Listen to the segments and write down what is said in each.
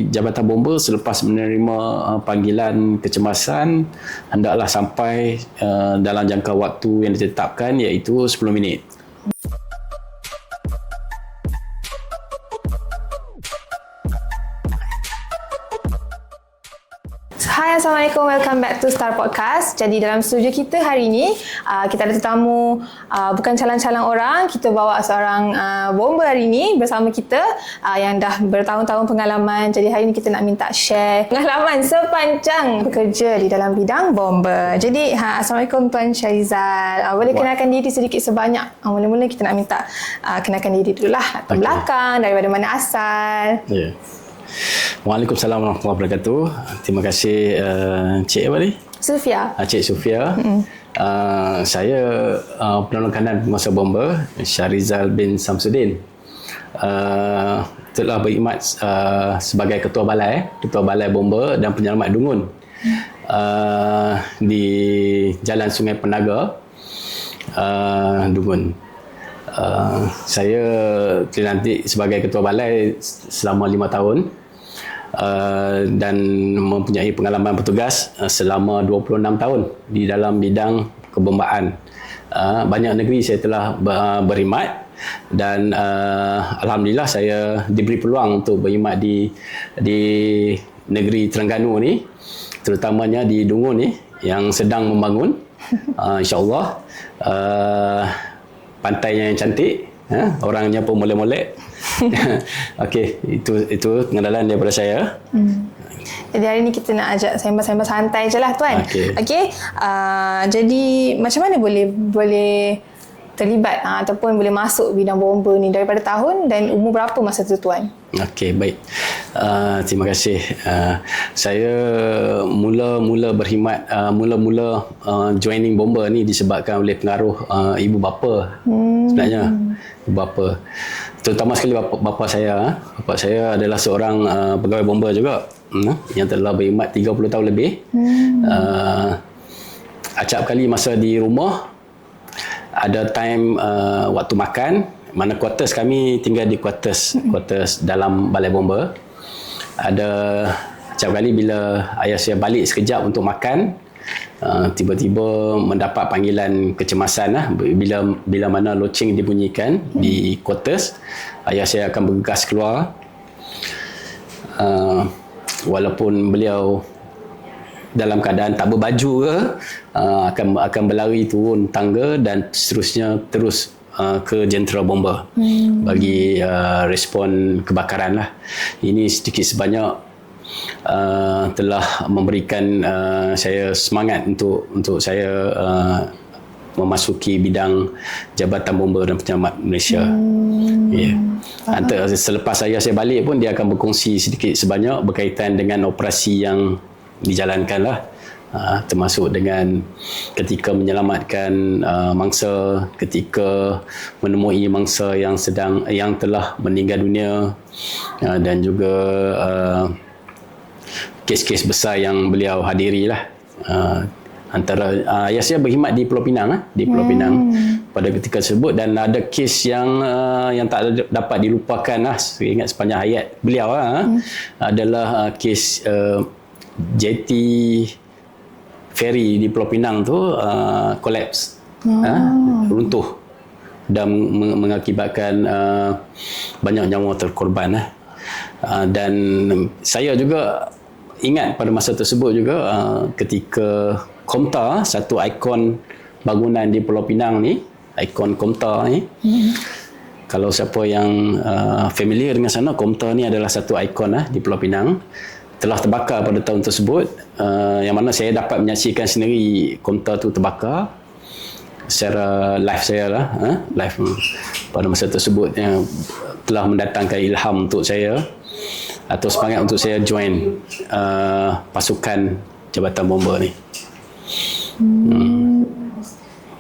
Jabatan Bomba selepas menerima panggilan kecemasan hendaklah sampai dalam jangka waktu yang ditetapkan, iaitu 10 minit. Hai, Assalamualaikum. Welcome back to Star Podcast. Jadi dalam studio kita hari ini, kita ada tetamu, bukan calon-calon orang. Kita bawa seorang bomba hari ini bersama kita yang dah bertahun-tahun pengalaman. Jadi hari ini kita nak minta share pengalaman sepanjang bekerja di dalam bidang bomba. Jadi Assalamualaikum Tuan Syarizal. Boleh kenalkan diri sedikit sebanyak? Mula-mula kita nak minta kenalkan diri dulu lah. Latar belakang, daripada mana asal. Ya. Waalaikumsalam warahmatullahi wabarakatuh. Terima kasih Cik apa ni? Sufia. Cik Sufia. Saya penolong kanan penguasa bomba Syarizal bin Samsudin. Telah berkhidmat sebagai ketua balai bomba dan penyelamat Dungun di Jalan Sungai Penaga, Dungun. Saya dilantik sebagai ketua balai selama 5 tahun dan mempunyai pengalaman bertugas selama 26 tahun di dalam bidang kebombaan. Banyak negeri saya telah berkhidmat dan alhamdulillah saya diberi peluang untuk berkhidmat di negeri Terengganu ni, terutamanya di Dungun ni yang sedang membangun. InsyaAllah pantainya yang cantik, orangnya pun molek-molek. Okey, itu pengenalan daripada saya. Jadi hari ni kita nak ajak sembang-sembang santai je lah Tuan. Okey. Jadi macam mana boleh terlibat ataupun boleh masuk bidang bomba ni, daripada tahun dan umur berapa masa tu Tuan? Okey, baik. Terima kasih. Saya mula-mula berkhidmat, joining bomba ni disebabkan oleh pengaruh ibu bapa sebenarnya. Ibu bapa. Terutama sekali bapa saya. Bapa saya adalah seorang pegawai bomba juga, yang telah berkhidmat 30 tahun lebih. Acap kali masa di rumah, ada time waktu makan, mana quarters kami tinggal di quarters dalam balai bomba. Ada acap kali bila ayah saya balik sekejap untuk makan, tiba-tiba mendapat panggilan kecemasan bila mana loceng dibunyikan di quarters, ayah saya akan bergegas keluar. Walaupun beliau dalam keadaan tak berbaju ke, akan berlari turun tangga dan seterusnya terus ke jentera bomba bagi respon kebakaran lah. Ini sedikit sebanyak telah memberikan saya semangat untuk saya memasuki bidang Jabatan Bomba dan Penyelamat Malaysia. Selepas saya balik pun dia akan berkongsi sedikit sebanyak berkaitan dengan operasi yang dijalankan lah, termasuk dengan ketika menyelamatkan mangsa, ketika menemui mangsa yang telah meninggal dunia, dan juga kes-kes besar yang beliau hadiri lah. Antara ayah saya berkhidmat di Pulau Pinang, pada ketika tersebut, dan ada kes yang tak dapat dilupakan lah, saya ingat sepanjang hayat beliau adalah kes jeti feri di Pulau Pinang tu collapse, runtuh dan mengakibatkan banyak nyawa terkorban. Dan saya juga ingat pada masa tersebut juga ketika Komtar, satu ikon bangunan di Pulau Pinang ni, ikon Komtar ni, kalau siapa yang familiar dengan sana, Komtar ni adalah satu ikon di Pulau Pinang, telah terbakar pada tahun tersebut, yang mana saya dapat menyaksikan sendiri Komtar tu terbakar secara live saya lah, live pada masa tersebut, yang telah mendatangkan ilham untuk saya atau semangat untuk saya join pasukan Jabatan Bomba ni.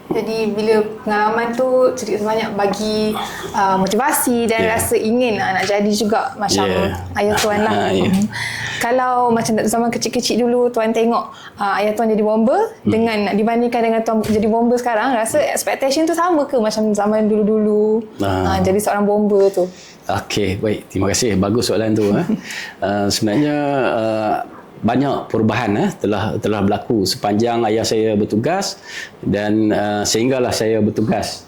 Jadi bila pengalaman tu sedikit sebanyak bagi motivasi dan rasa ingin nak jadi juga macam ayah Tuan lah. Kalau macam zaman kecil-kecil dulu tuan tengok ayah tuan jadi bomber dengan dibandingkan dengan tuan jadi bomber sekarang, rasa expectation tu sama ke macam zaman dulu-dulu jadi seorang bomber tu? Okey, baik. Terima kasih. Bagus soalan tu. Sebenarnya banyak perubahan telah berlaku sepanjang ayah saya bertugas dan sehinggalah saya bertugas.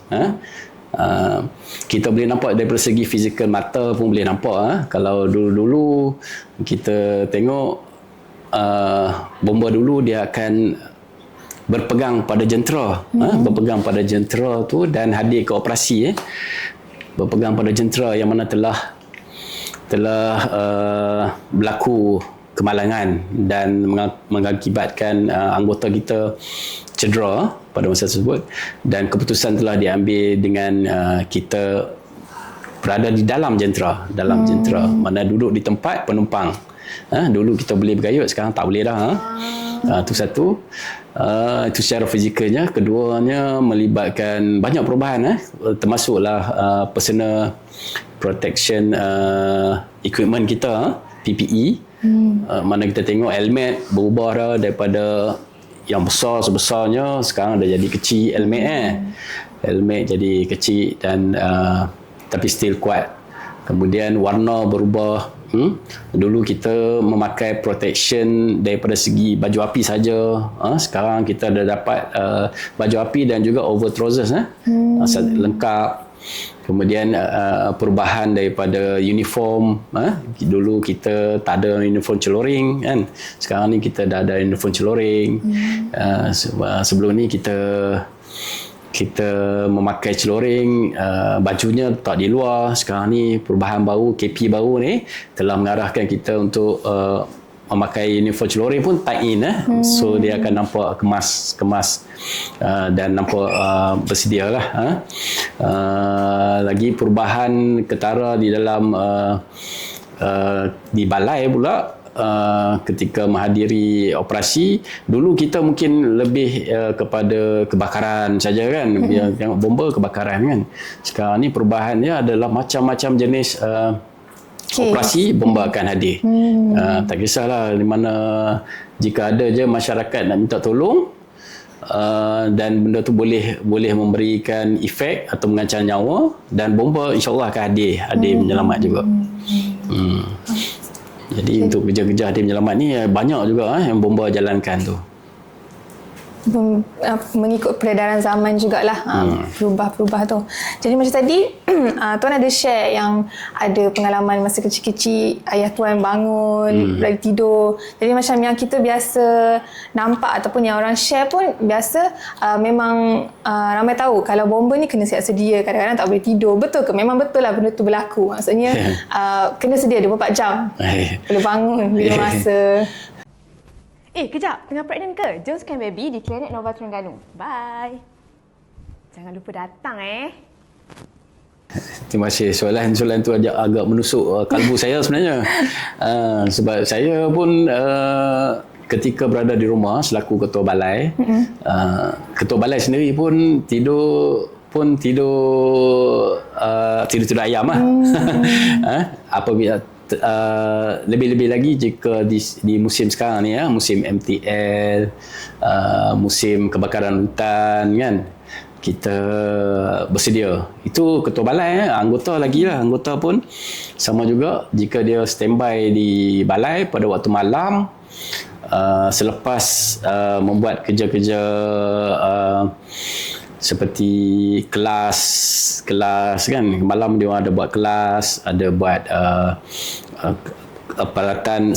Kita boleh nampak daripada segi fizikal mata pun boleh nampak. Kalau dulu-dulu kita tengok bomba dulu dia akan berpegang pada jentera, berpegang pada jentera tu dan hadir ke operasi, berpegang pada jentera yang mana telah berlaku kemalangan dan mengakibatkan anggota kita cedera pada masa tersebut, dan keputusan telah diambil dengan kita berada di dalam jentera, mana duduk di tempat penumpang. Dulu kita boleh bergayut, sekarang tak boleh dah. Itu satu. Itu secara fizikalnya. Keduanya melibatkan banyak perubahan, termasuklah personal protection equipment kita, PPE. Mana kita tengok helmet berubah dah daripada yang besar sebesarnya, sekarang dah jadi kecil helmet. Helmet jadi kecil dan tapi still kuat. Kemudian warna berubah. Dulu kita memakai protection daripada segi baju api saja. Sekarang kita dah dapat baju api dan juga over trousers lengkap. Kemudian perubahan daripada uniform. Dulu kita tak ada uniform celoring kan. Sekarang ni kita dah ada uniform celoring. Sebelum ni kita memakai celoring, bajunya tak di luar. Sekarang ni perubahan baru, KP baru ni telah mengarahkan kita untuk memakai uniform celoring pun tie in. So dia akan nampak kemas dan nampak bersedia lah. Lagi perubahan ketara di dalam di balai pula. Ketika menghadiri operasi, dulu kita mungkin lebih kepada kebakaran saja kan, tengok bomba kebakaran kan. Sekarang ni perubahannya adalah macam-macam jenis operasi bomba akan hadir. Tak kisahlah di mana, jika ada je masyarakat nak minta tolong dan benda tu boleh memberikan efek atau mengancam nyawa, dan bomba insya-Allah akan hadir menyelamat juga. Jadi untuk kerja-kerja hadir menyelamat ni banyak juga yang bomba jalankan tu. Mengikut peredaran zaman jugalah, berubah-berubah tu. Jadi macam tadi tuan ada share yang ada pengalaman masa kecil-kecil ayah tuan bangun dari tidur. Jadi macam yang kita biasa nampak ataupun yang orang share pun biasa memang ramai tahu kalau bomba ni kena siap sedia, kadang-kadang tak boleh tidur. Betul ke? Memang betul lah benda tu berlaku. Maksudnya kena sedia 24 jam. Boleh bangun bila masa. Kejap. Tengah pregnant ke? Jom scan baby di Klinik Nova Terengganu. Bye. Jangan lupa datang Terima kasih. Soalan tu agak menusuk kalbu saya sebenarnya. Sebab saya pun ketika berada di rumah selaku ketua balai, ketua balai sendiri pun tidur ayam lah. Apabila lebih-lebih lagi jika di musim sekarang ni, musim MTL, musim kebakaran hutan kan, kita bersedia. Itu ketua balai, anggota pun sama juga. Jika dia standby di balai pada waktu malam, selepas membuat kerja-kerja seperti kelas kan, malam dia ada buat kelas, ada buat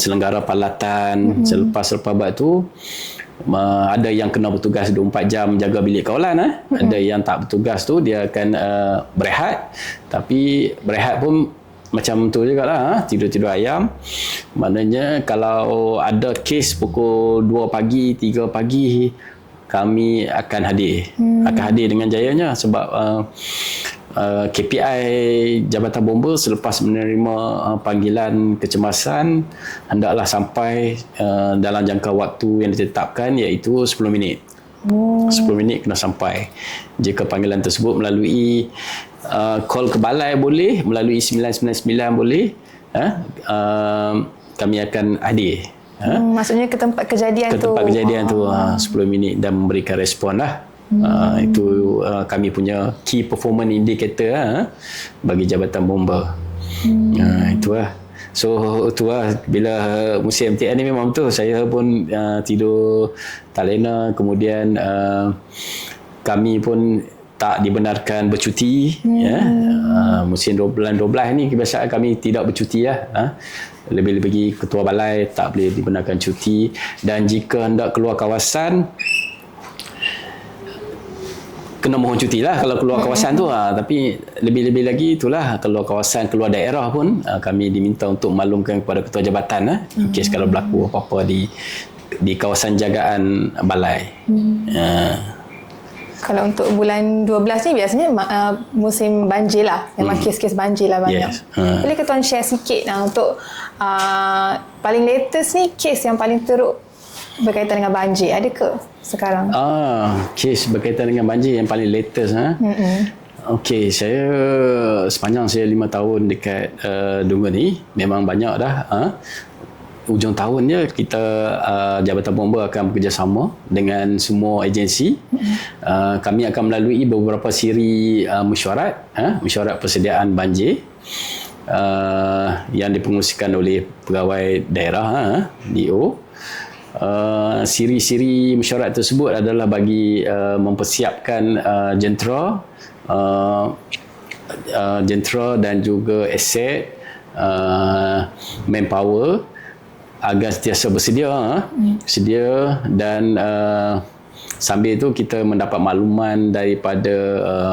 selenggara palatan. Selepas buat tu, ada yang kena bertugas 24 jam jaga bilik kawalan. Ada yang tak bertugas tu dia akan berehat, tapi berehat pun macam tu jugalah, tidur ayam. Maknanya kalau ada kes pukul 2 pagi, 3 pagi, kami akan hadir dengan jayanya. Sebab KPI Jabatan Bomba selepas menerima panggilan kecemasan hendaklah sampai dalam jangka waktu yang ditetapkan, iaitu 10 minit. 10 minit kena sampai. Jika panggilan tersebut melalui call ke balai boleh, melalui 999 boleh. kami akan hadir. Maksudnya ke tempat kejadian Ke tu. tempat kejadian tu 10 minit dan memberikan respon lah. Itu kami punya key performance indicator bagi Jabatan Bomba. Itulah. So itulah, bila musim MTN ni memang betul saya pun tidur tak lena, kemudian kami pun tak dibenarkan bercuti. Musim bulan 12 ni kebiasaan kami tidak bercuti lah. Lebih-lebih ketua balai tak boleh dibenarkan cuti, dan jika hendak keluar kawasan kena mohon cuti lah kalau keluar kawasan tu. Tapi lebih-lebih lagi itulah, kalau kawasan keluar daerah pun kami diminta untuk maklumkan kepada ketua jabatan kes kalau berlaku apa-apa di kawasan jagaan balai. Kalau untuk bulan 12 ni biasanya musim banjir lah. Memang kes-kes banjir lah banyak. Yes. Boleh ke tuan share sikit untuk paling latest ni, kes yang paling teruk berkaitan dengan banjir ada ke sekarang? Kes berkaitan dengan banjir yang paling latest. Okey, saya sepanjang saya 5 tahun dekat Dungun ni memang banyak dah. Ujung tahun je kita Jabatan Bomba akan bekerjasama dengan semua agensi. Kami akan melalui beberapa siri mesyuarat persediaan banjir yang dipengerusikan oleh pegawai daerah DO. Siri-siri mesyuarat tersebut adalah bagi mempersiapkan jentera dan juga aset, manpower agar sentiasa sedia, dan sambil itu kita mendapat makluman daripada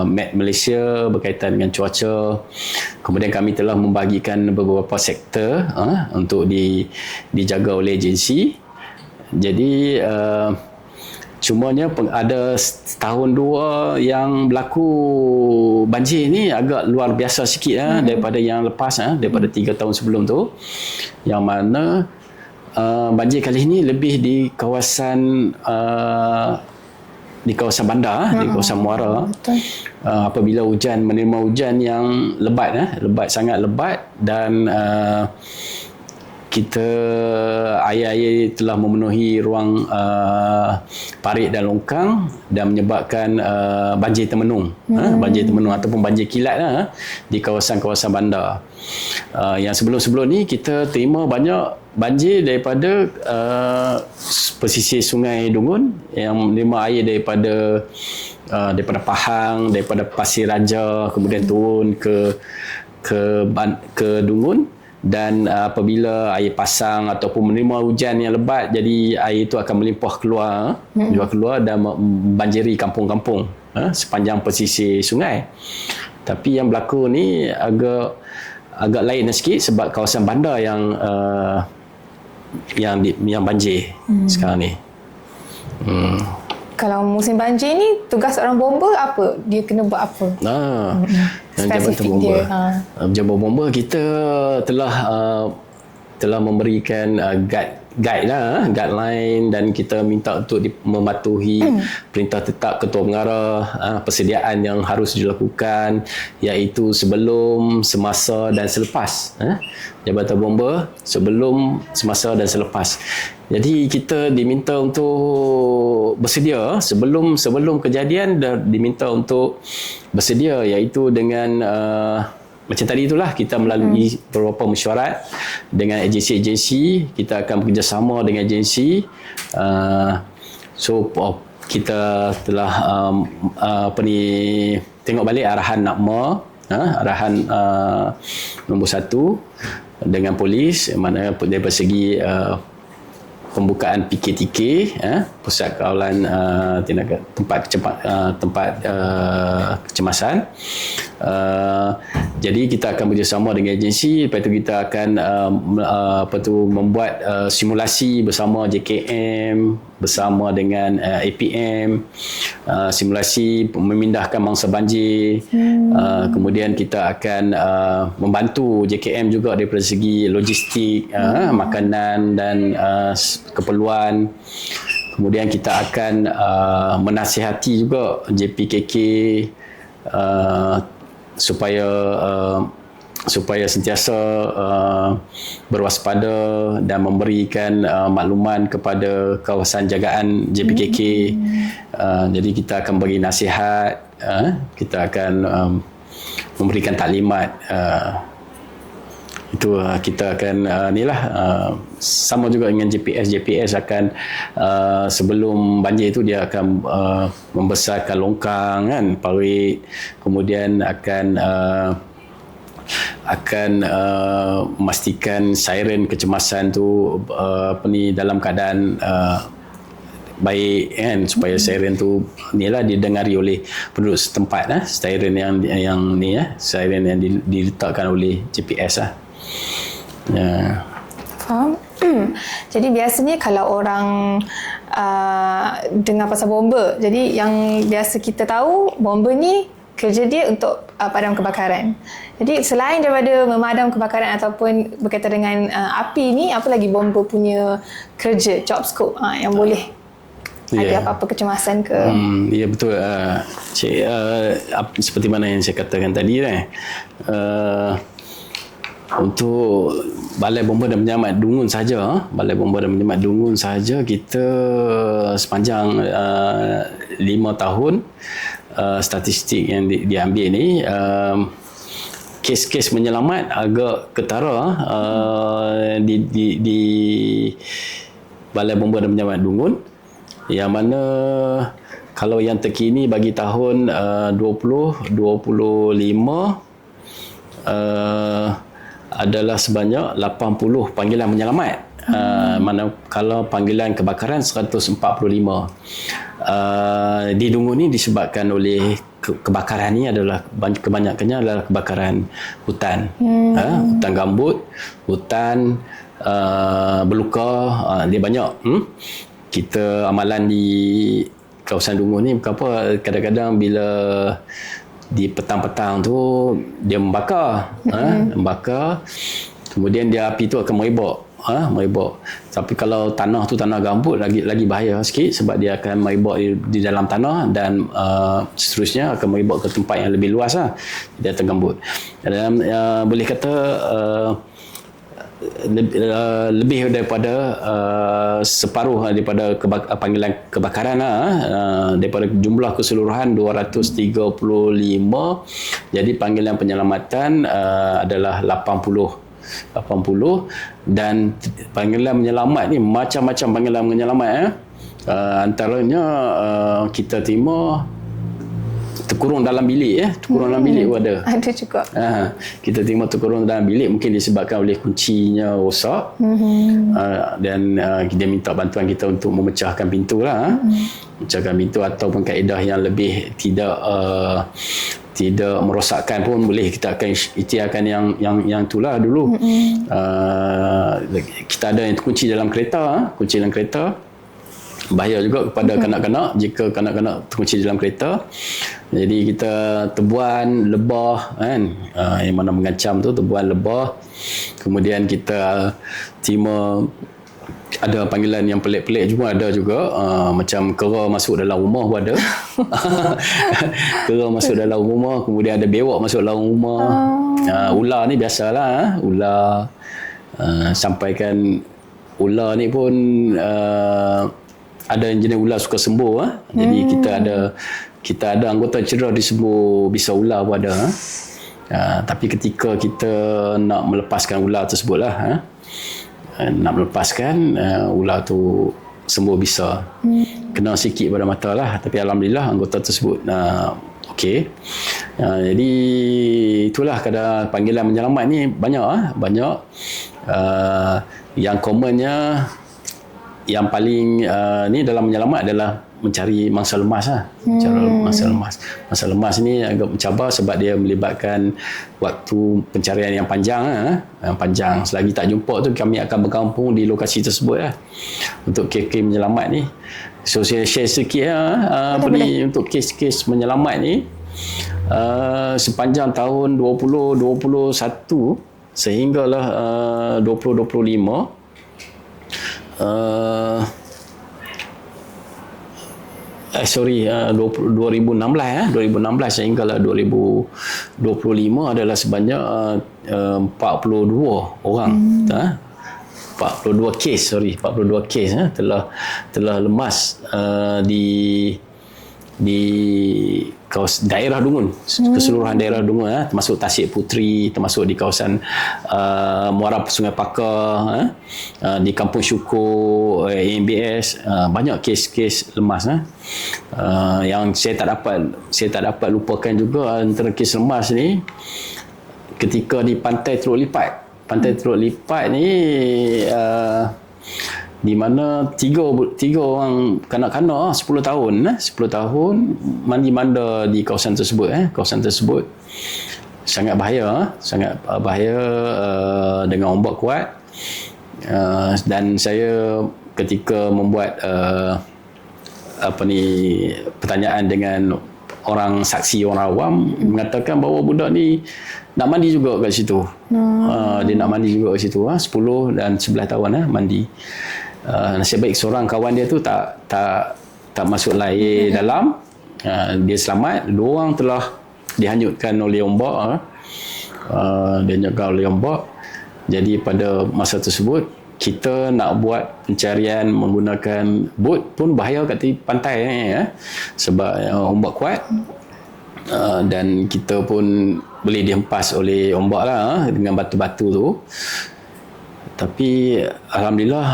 Met Malaysia berkaitan dengan cuaca. Kemudian kami telah membagikan beberapa sektor untuk dijaga oleh agensi. Jadi cumanya ada setahun dua yang berlaku banjir ni agak luar biasa sikit daripada yang lepas, daripada 3 tahun sebelum tu, yang mana banjir kali ini lebih di kawasan bandar, di kawasan muara. Apabila menerima hujan yang lebat, sangat lebat, dan kita air telah memenuhi ruang parit dan longkang dan menyebabkan banjir termenung, banjir termenung ataupun banjir kilat di kawasan-kawasan bandar. Yang sebelum-sebelum ni kita terima banyak banjir daripada pesisir Sungai Dungun yang menerima air daripada Pahang, daripada Pasir Raja, kemudian turun ke Dungun. Dan apabila air pasang ataupun menerima hujan yang lebat, jadi air itu akan melimpah keluar dan membanjiri kampung-kampung sepanjang pesisir sungai. Tapi yang berlaku ni agak lain sikit sebab kawasan bandar yang banjir sekarang ni. Kalau musim banjir ni, tugas seorang bomba apa? Dia kena buat apa? Jabatan Bomba. Jabatan Bomba kita telah memberikan guideline, dan kita minta untuk mematuhi perintah tetap Ketua Pengarah persediaan yang harus dilakukan, iaitu sebelum, semasa dan selepas. Jabatan Bomba sebelum, semasa dan selepas. Jadi kita diminta untuk bersedia sebelum kejadian, diminta untuk bersedia, iaitu dengan macam tadi itulah, kita melalui beberapa mesyuarat dengan agensi-agensi. Kita akan bekerjasama dengan agensi. So kita telah tengok balik arahan NAPMA, arahan nombor 1 dengan polis, mana daripada segi pembukaan PKTK, Pusat Kawalan tempat kecemasan. Jadi kita akan bekerjasama dengan agensi. Lepas itu kita akan membuat simulasi bersama JKM, bersama dengan APM, simulasi memindahkan mangsa banjir. Kemudian kita akan membantu JKM juga daripada segi logistik, makanan dan keperluan. Kemudian kita akan menasihati juga JPKK supaya supaya sentiasa berwaspada dan memberikan makluman kepada kawasan jagaan JPKK. Jadi kita akan bagi nasihat, kita akan memberikan taklimat. Itu kita akan sama juga dengan JPS akan sebelum banjir itu dia akan membesarkan longkang kan, parit, kemudian akan memastikan siren kecemasan tu dalam keadaan baik kan, supaya siren tu didengari oleh penduduk setempat siren siren yang diletakkan oleh JPS ya. Faham? Jadi biasanya kalau orang dengar pasal bomba, jadi yang biasa kita tahu, bomba ni kerja dia untuk padam kebakaran. Jadi selain daripada memadam kebakaran ataupun berkaitan dengan api ni, apa lagi bomba punya kerja, job scope yang boleh ada apa-apa kecemasan ke? Ya betul. Seperti mana yang saya katakan tadi untuk Balai Bomba dan Penyelamat Dungun saja, Balai Bomba dan Penyelamat Dungun saja, kita sepanjang 5 tahun statistik yang diambil ni, kes-kes menyelamat agak ketara di Balai Bomba dan Penyelamat Dungun, yang mana kalau yang terkini bagi tahun 2025 adalah sebanyak 80 panggilan menyelamat. Manakala panggilan kebakaran 145. Di Dungun ni disebabkan oleh kebakaran ni adalah kebanyakannya adalah kebakaran hutan. Hutan gambut, hutan berluka, dia banyak. Kita amalan di kawasan Dungun ni bukan apa, kadang-kadang bila di petang-petang tu dia membakar, membakar, kemudian dia api tu akan merebak, tapi kalau tanah tu tanah gambut lagi bahaya sikit, sebab dia akan merebak di dalam tanah dan seterusnya akan merebak ke tempat yang lebih luas di atas gambut. Dan boleh kata lebih daripada separuh daripada panggilan kebakaran daripada jumlah keseluruhan 235, jadi panggilan penyelamatan adalah 80, dan panggilan menyelamat ni macam-macam panggilan menyelamat antaranya kita terima terkurung dalam bilik dalam bilik pun ada. Ada juga. Kita terima terkurung dalam bilik, mungkin disebabkan oleh kuncinya rosak. Dan dia minta bantuan kita untuk memecahkan pintu memecahkan pintu, ataupun kaedah yang lebih tidak merosakkan pun boleh, kita akan ikhtiarkan yang itulah dulu. Kita ada yang terkunci dalam kereta, kunci dalam kereta bahaya juga kepada kanak-kanak jika kanak-kanak terkunci dalam kereta. Jadi kita tebuan lebah yang mana mengancam tu, tebuan lebah. Kemudian kita terima ada panggilan yang pelik-pelik juga ada juga, macam kera masuk dalam rumah pun ada. Kera masuk dalam rumah, kemudian ada bewak masuk dalam rumah. Ular ni biasalah, ular sampaikan ular ni pun ada jenis ular suka sembuh. Jadi kita ada anggota cedera disembuh bisa ular pun ada. Tapi ketika kita nak melepaskan ular tersebut nak melepaskan ular tu sembuh bisa. Kena sikit pada mata lah, tapi alhamdulillah anggota tersebut okey. Jadi itulah kadar panggilan menyelamat ni banyak. Yang commonnya, yang paling ni dalam menyelamat adalah mencari mangsa lemas Mangsa lemas ni agak mencabar sebab dia melibatkan waktu pencarian yang panjang. Selagi tak jumpa tu kami akan berkampung di lokasi tersebut untuk kes-kes menyelamat ni. So saya share sikit untuk kes-kes menyelamat ni sepanjang tahun 2021 sehinggalah 2025. 2016 sehinggalah 2025 25 adalah sebanyak 42 orang. 42 kes telah lemas di kawasan daerah Dungun, keseluruhan daerah Dungun, termasuk Tasik Puteri, termasuk di kawasan Muara Sungai Pakar, di Kampung Syukur, AMBS, banyak kes-kes lemas. Yang saya tak dapat lupakan juga antara kes lemas ni ketika di Pantai Teluk Lipat. Pantai Teluk Lipat ni di mana tiga orang kanak-kanak 10 tahun mandi manda di kawasan tersebut. Kawasan tersebut sangat bahaya dengan ombak kuat, dan saya ketika membuat pertanyaan dengan orang saksi, orang awam mengatakan bahawa budak ni nak mandi juga kat situ. Dia nak mandi juga kat situ, 10 dan 11 tahun mandi. Nasib baik seorang kawan dia tu tak masuk air dalam. Dia selamat. 2 orang telah dihanyutkan oleh ombak. Jadi pada masa tersebut kita nak buat pencarian menggunakan bot pun bahaya kat tepi pantai sebab ombak kuat. Dan kita pun boleh dihempas oleh ombak lah dengan batu-batu tu. Tapi Alhamdulillah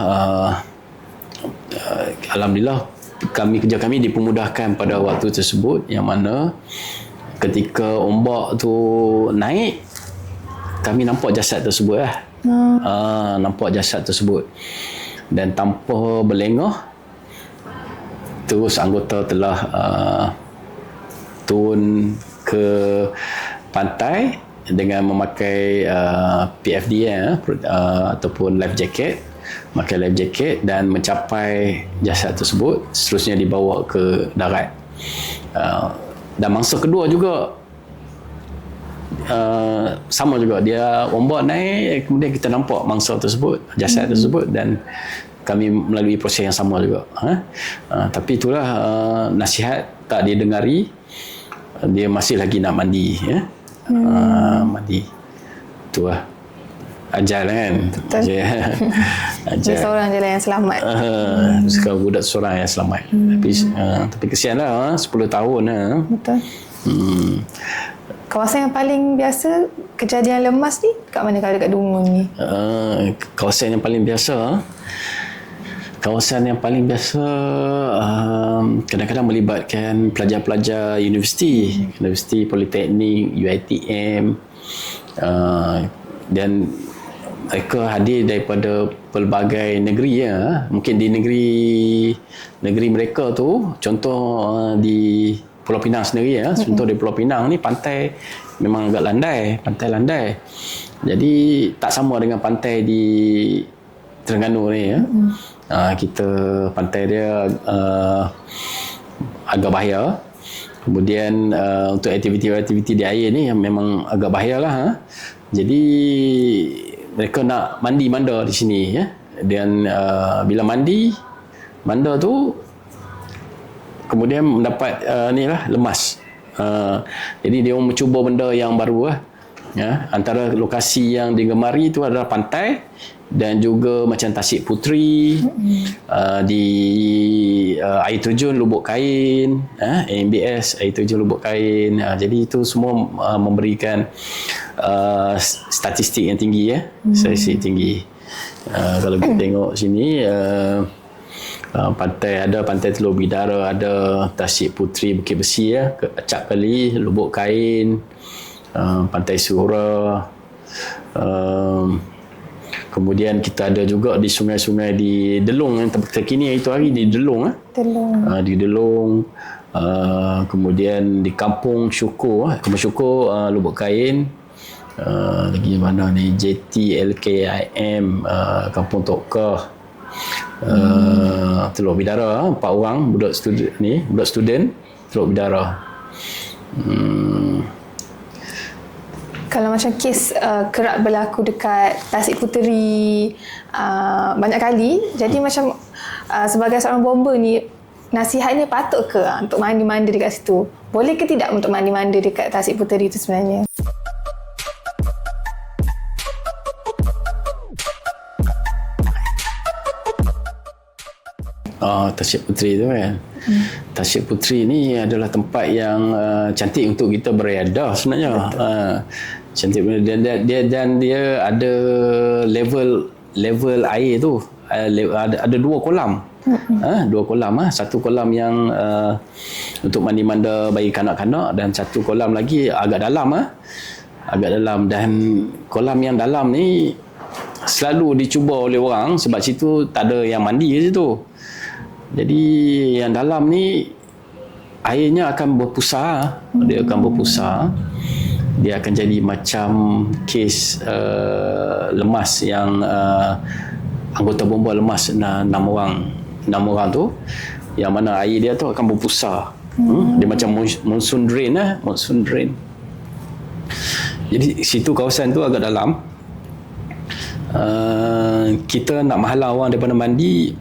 kerja kami dipermudahkan pada waktu tersebut, yang mana ketika ombak tu naik kami nampak jasad tersebut dan tanpa berlengah terus anggota telah turun ke pantai dengan memakai PFD ataupun life jacket, dan mencapai jasad tersebut, seterusnya dibawa ke darat. Dan mangsa kedua juga sama juga, dia ombak naik, kemudian kita nampak mangsa tersebut, jasad tersebut, dan kami melalui proses yang sama juga. Tapi itulah nasihat tak didengari, dia masih lagi nak mandi. Mandi tu lah ajal kan. Betul. Dia seorang je lah yang selamat. Sekarang budak seorang yang selamat. Tapi kesian lah 10 tahun. Betul. Kawasan yang paling biasa kejadian lemas ni kat mana, kalau dekat Dungun ni? Kawasan yang paling biasa kadang-kadang melibatkan pelajar-pelajar universiti, politeknik, UiTM, dan mereka hadir daripada pelbagai negeri. Mungkin di negeri mereka tu, contoh di Pulau Pinang sendiri, contoh di Pulau Pinang ni pantai memang agak landai. Jadi tak sama dengan pantai di Terengganu ni. Kita pantai dia agak bahaya. Kemudian untuk aktiviti di air ni memang agak bahaya lah. Jadi mereka nak mandi manda di sini, dan bila manda tu kemudian mendapat lemas. Jadi dia mencuba benda yang baru antara lokasi yang digemari itu adalah pantai dan juga macam Tasik Puteri, di air terjun Lubuk Kain, AMBS air terjun Lubuk Kain. Jadi itu semua memberikan statistik yang tinggi, statistik tinggi. Kalau kita tengok sini, pantai ada Pantai Teluk Bidara, ada Tasik Puteri, Bukit Besi, Acap Kali, Lubuk Kain, Pantai Sura. Kemudian kita ada juga di sungai-sungai di Delong yang terkini itu hari di Delong. Di Delong. Kemudian di Kampung Syukur, Lubuk Kain. Lagi mana ni, JT LKIM, Kampung Tokah, Teluk Bidara, 4 orang budak student Teluk Bidara. Kalau macam kes kerap berlaku dekat Tasik Puteri banyak kali, jadi macam sebagai seorang bomber ni, nasihatnya patut ke untuk mandi-mandi dekat situ? Boleh ke tidak untuk mandi-mandi dekat Tasik Puteri itu sebenarnya? Tasik Puteri tu kan. Tasik Puteri ni adalah tempat yang cantik untuk kita beriadah sebenarnya. Cantik dan dia ada level air tu. Ada dua kolam. Dua kolam. Satu kolam yang untuk mandi-manda bagi kanak-kanak dan satu kolam lagi agak dalam. Agak dalam, dan kolam yang dalam ni selalu dicuba oleh orang sebab situ tak ada yang mandi ke situ. Jadi yang dalam ni airnya akan berpusar. Dia akan berpusar. Dia akan jadi macam kes lemas yang anggota bomba lemas 6 orang tu, yang mana air dia tu akan berpusar. Dia macam monsoon drain. Monsoon drain. Jadi situ kawasan tu agak dalam. Kita nak menghalau orang daripada mandi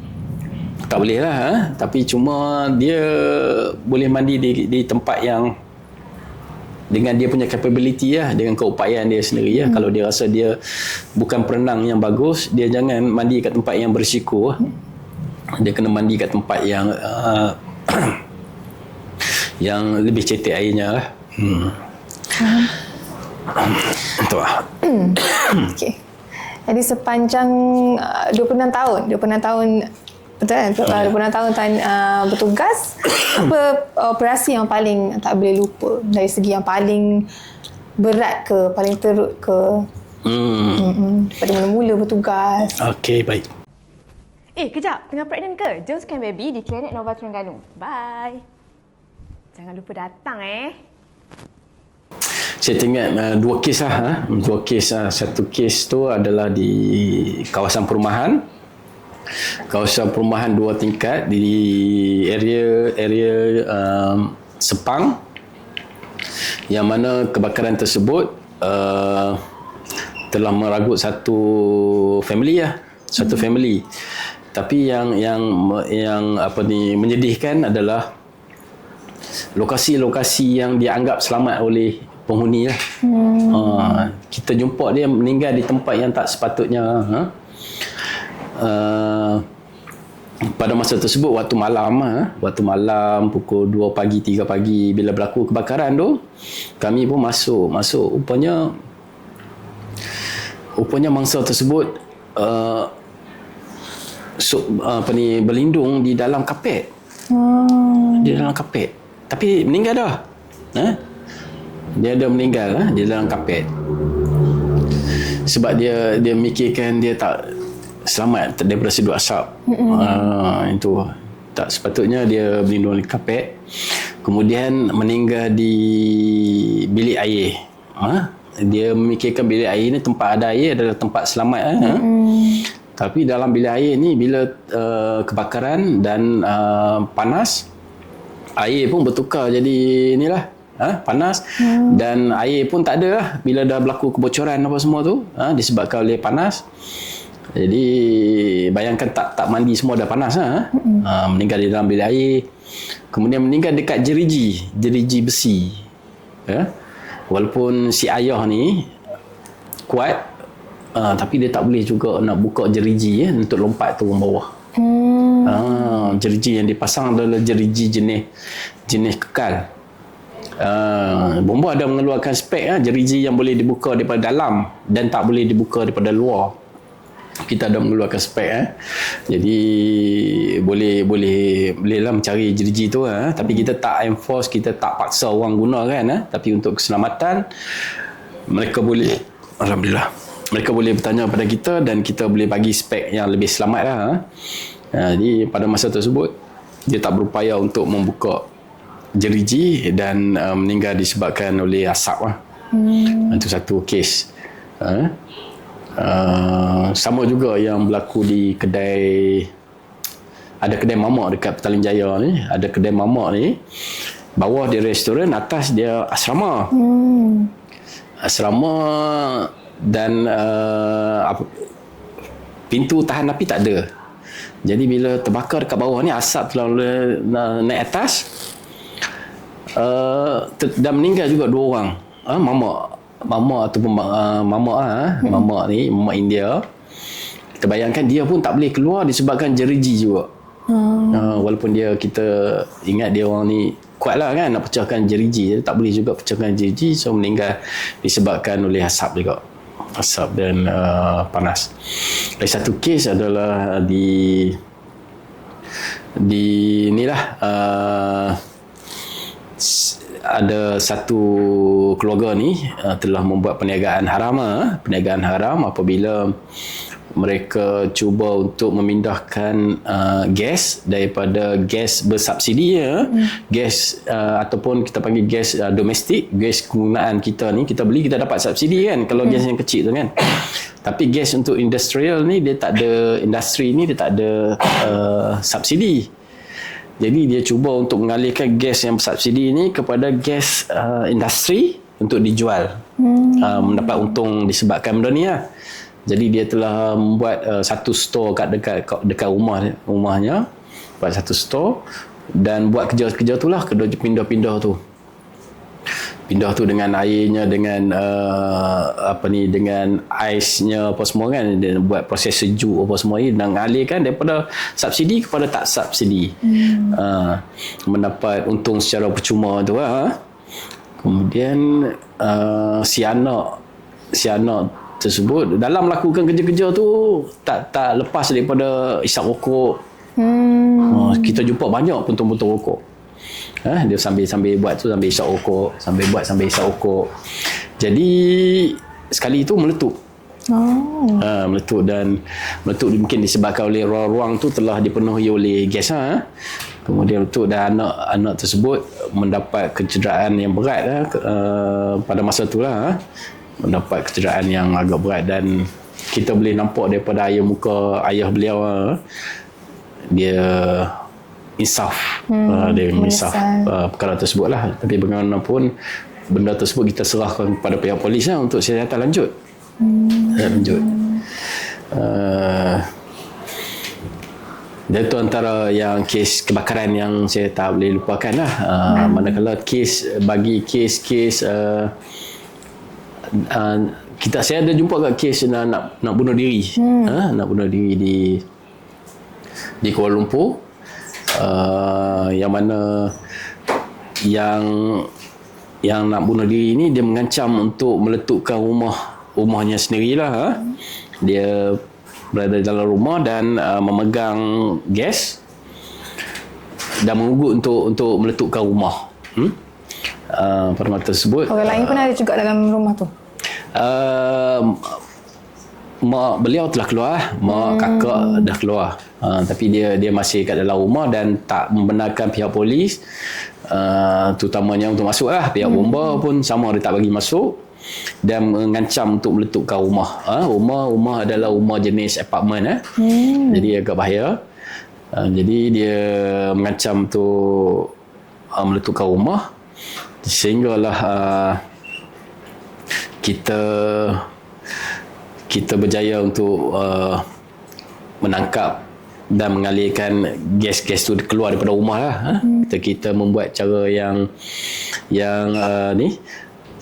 tak boleh lah, tapi cuma dia boleh mandi di tempat yang dengan dia punya capability dengan keupayaan dia sendiri. Kalau dia rasa dia bukan perenang yang bagus, dia jangan mandi kat tempat yang berisiko. Dia kena mandi kat tempat yang yang lebih cetek airnya lah. Itu lah. Okay. Jadi sepanjang 26 tahun betul kan? 26 tahun bertugas, apa operasi yang paling tak boleh lupa dari segi yang paling berat ke, paling teruk ke? Pada mula-mula bertugas. Okey, baik. Kejap, tengah pregnant ke? Jom scan baby di Klinik Nova Terengganu. Bye. Jangan lupa datang Saya tengok dua kes lah. Dua kes. Satu kes tu adalah di kawasan perumahan. Kawasan perumahan 2 tingkat di area Sepang, yang mana kebakaran tersebut telah meragut satu family. Tapi yang menyedihkan adalah lokasi-lokasi yang dianggap selamat oleh penghuni lah. Kita jumpa dia meninggal di tempat yang tak sepatutnya. Pada masa tersebut waktu malam pukul 2 pagi 3 pagi bila berlaku kebakaran tu, kami pun masuk rupanya mangsa tersebut berlindung di dalam kapet. Tapi meninggal dah. Dia dah meninggal di dalam kapet. Sebab dia mikirkan dia tak selamat daripada sedut asap. Itu tak sepatutnya dia berlindung di kapet. Kemudian meninggal di bilik air. Dia memikirkan bilik air ni, tempat ada air adalah tempat selamat. Tapi dalam bilik air ni bila kebakaran dan panas, air pun bertukar jadi inilah panas. Dan air pun tak ada lah bila dah berlaku kebocoran apa semua tu, disebabkan oleh panas. Jadi bayangkan tak mandi semua dah panas. Meninggal di dalam bilik air. Kemudian meninggal dekat jeriji besi. Walaupun si ayah ni kuat, tapi dia tak boleh juga nak buka jeriji untuk lompat turun bawah. Jeriji yang dipasang adalah jeriji jenis kekal. Bomba ada mengeluarkan spek jeriji yang boleh dibuka daripada dalam dan tak boleh dibuka daripada luar. Kita ada mengeluarkan spek. Jadi bolehlah mencari jeriji tu. Tapi kita tak enforce, kita tak paksa orang guna kan. Tapi untuk keselamatan, mereka boleh, alhamdulillah, mereka boleh bertanya pada kita dan kita boleh bagi spek yang lebih selamat lah. Jadi pada masa tersebut dia tak berupaya untuk membuka jeriji dan meninggal disebabkan oleh asap lah. Itu satu kes. Sama juga yang berlaku di ada kedai mamak dekat Petaling Jaya ni. Ada kedai mamak ni, bawah dia restoran, atas dia asrama. Asrama dan pintu tahan api tak ada. Jadi bila terbakar dekat bawah ni, asap telah naik atas, dan meninggal juga 2 orang. Mama ataupun mama ni, mama India. Kita bayangkan dia pun tak boleh keluar disebabkan jeriji juga. Walaupun kita ingat dia orang ni kuat lah kan nak pecahkan jeriji, tak boleh juga pecahkan jeriji, so meninggal disebabkan oleh asap juga, asap dan panas. Lagi satu kes adalah di inilah, ada satu keluarga ni telah membuat perniagaan haram apabila mereka cuba untuk memindahkan gas daripada gas bersubsidi gas ataupun kita panggil gas domestik, gas kegunaan kita ni, kita beli kita dapat subsidi kan kalau gas yang kecil tu kan. Tapi gas untuk industrial ni dia tak ada, industri ni dia tak ada subsidi. Jadi dia cuba untuk mengalihkan gas yang bersubsidi ni kepada gas industri untuk dijual, mendapat untung disebabkan benda ni lah. Jadi dia telah membuat satu store dekat rumahnya, buat satu store dan buat kerja tu lah, pindah-pindah tu. Pindah tu dengan airnya, dengan dengan aisnya apa semua kan, dia buat proses sejuk apa semua ni dan alihkan daripada subsidi kepada tak subsidi. Mendapat untung secara percuma tu lah. Kemudian si anak tersebut dalam melakukan kerja-kerja tu tak lepas daripada isap rokok. Kita jumpa banyak puntung-puntung rokok. Dia sambil buat tu, sambil isap rokok, sambil isap rokok. Jadi sekali itu meletup. Meletup mungkin disebabkan oleh ruang-ruang tu telah dipenuhi oleh gas. Kemudian meletup dan anak tersebut mendapat kecederaan yang berat pada masa tu lah. Mendapat kecederaan yang agak berat dan kita boleh nampak daripada air muka ayah beliau, dia insaf, dia insaf perkara tersebut lah. Tapi bagaimanapun benda tersebut kita serahkan kepada pihak polis untuk siasatan lanjut. Dan itu antara yang kes kebakaran yang saya tak boleh lupakan lah. Manakala bagi kes saya ada jumpa kat kes nak bunuh diri. Nak bunuh diri di Kuala Lumpur, yang mana yang nak bunuh diri ni dia mengancam untuk meletupkan rumahnya sendirilah. Dia berada dalam rumah dan memegang gas dan mengugut untuk meletupkan rumah. Pada masa tersebut orang lain pun ada juga dalam rumah tu. Mak beliau telah keluar, mak kakak dah keluar, tapi dia masih kat dalam rumah dan tak membenarkan pihak polis, terutamanya untuk masuk lah. Pihak bomba pun sama, dia tak bagi masuk dan mengancam untuk meletupkan rumah. Rumah adalah rumah jenis apartmen, jadi agak bahaya. Jadi dia mengancam untuk meletupkan rumah, sehinggalah kita berjaya untuk menangkap dan mengalihkan gas tu keluar daripada rumah lah. Kita membuat cara yang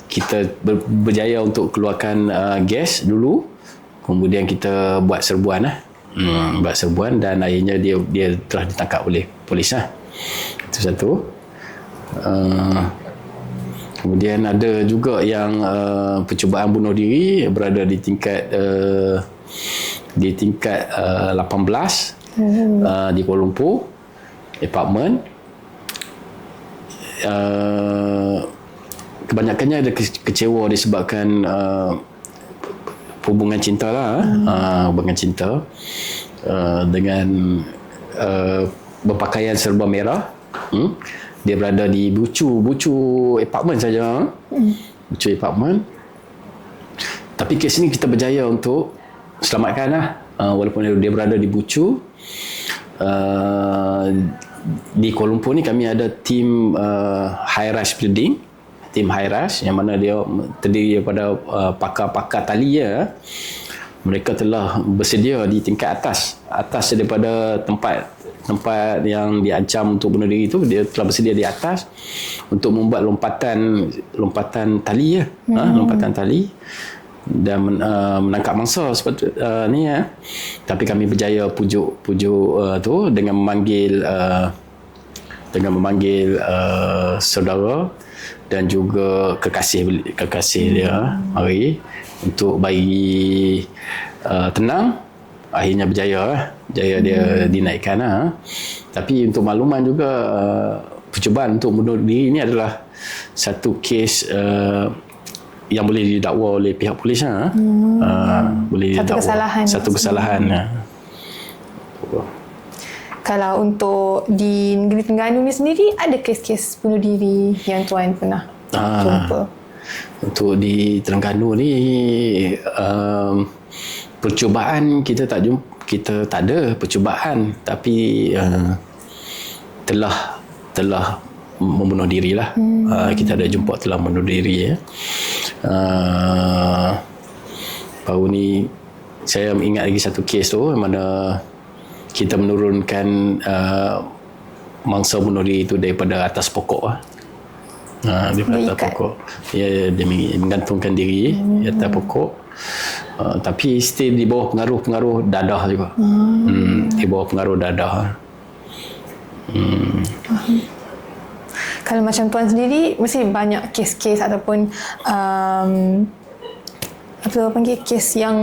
kita berjaya untuk keluarkan gas dulu, kemudian kita buat serbuan buat serbuan dan akhirnya dia telah ditangkap oleh polis itu satu. Kemudian ada juga yang percubaan bunuh diri berada di tingkat 18 di Kuala Lumpur, apartmen. Kebanyakannya ada kecewa disebabkan hubungan cinta lah, hubungan cinta dengan berpakaian serba merah. Dia berada di bucu apartmen saja. Bucu apartmen. Tapi kes ni kita berjaya untuk selamatkan lah. Walaupun dia berada di bucu. Di Kuala Lumpur ni kami ada tim high rise building. Tim high rise yang mana dia terdiri daripada pakar-pakar tali mereka telah bersedia di tingkat atas daripada tempat yang diancam untuk bunuh diri itu. Dia telah bersedia di atas untuk membuat lompatan tali lompatan tali dan menangkap mangsa seperti ni ya. Tapi kami berjaya pujuk tu dengan memanggil saudara dan juga kekasih dia mari untuk bagi tenang. Akhirnya berjaya dia dinaikkan. Tapi untuk makluman juga, percubaan untuk bunuh diri ini adalah satu kes yang boleh didakwa oleh pihak polis. Boleh didakwa satu kesalahan. Kalau untuk di negeri Terengganu ni sendiri, ada kes-kes bunuh diri yang Tuan pernah jumpa? Untuk di Terengganu ni, percubaan kita tak ada percubaan, tapi telah membunuh diri lah. Kita ada jumpa telah membunuh diri ya. Baru ni saya ingat lagi satu kes tu mana kita menurunkan mangsa bunuh diri itu daripada atas pokok daripada atas pokok. Dia menggantungkan diri di atas pokok. Tapi still di bawah pengaruh dadah juga. Di bawah pengaruh dadah. Kalau macam Tuan sendiri, mesti banyak kes-kes ataupun kes yang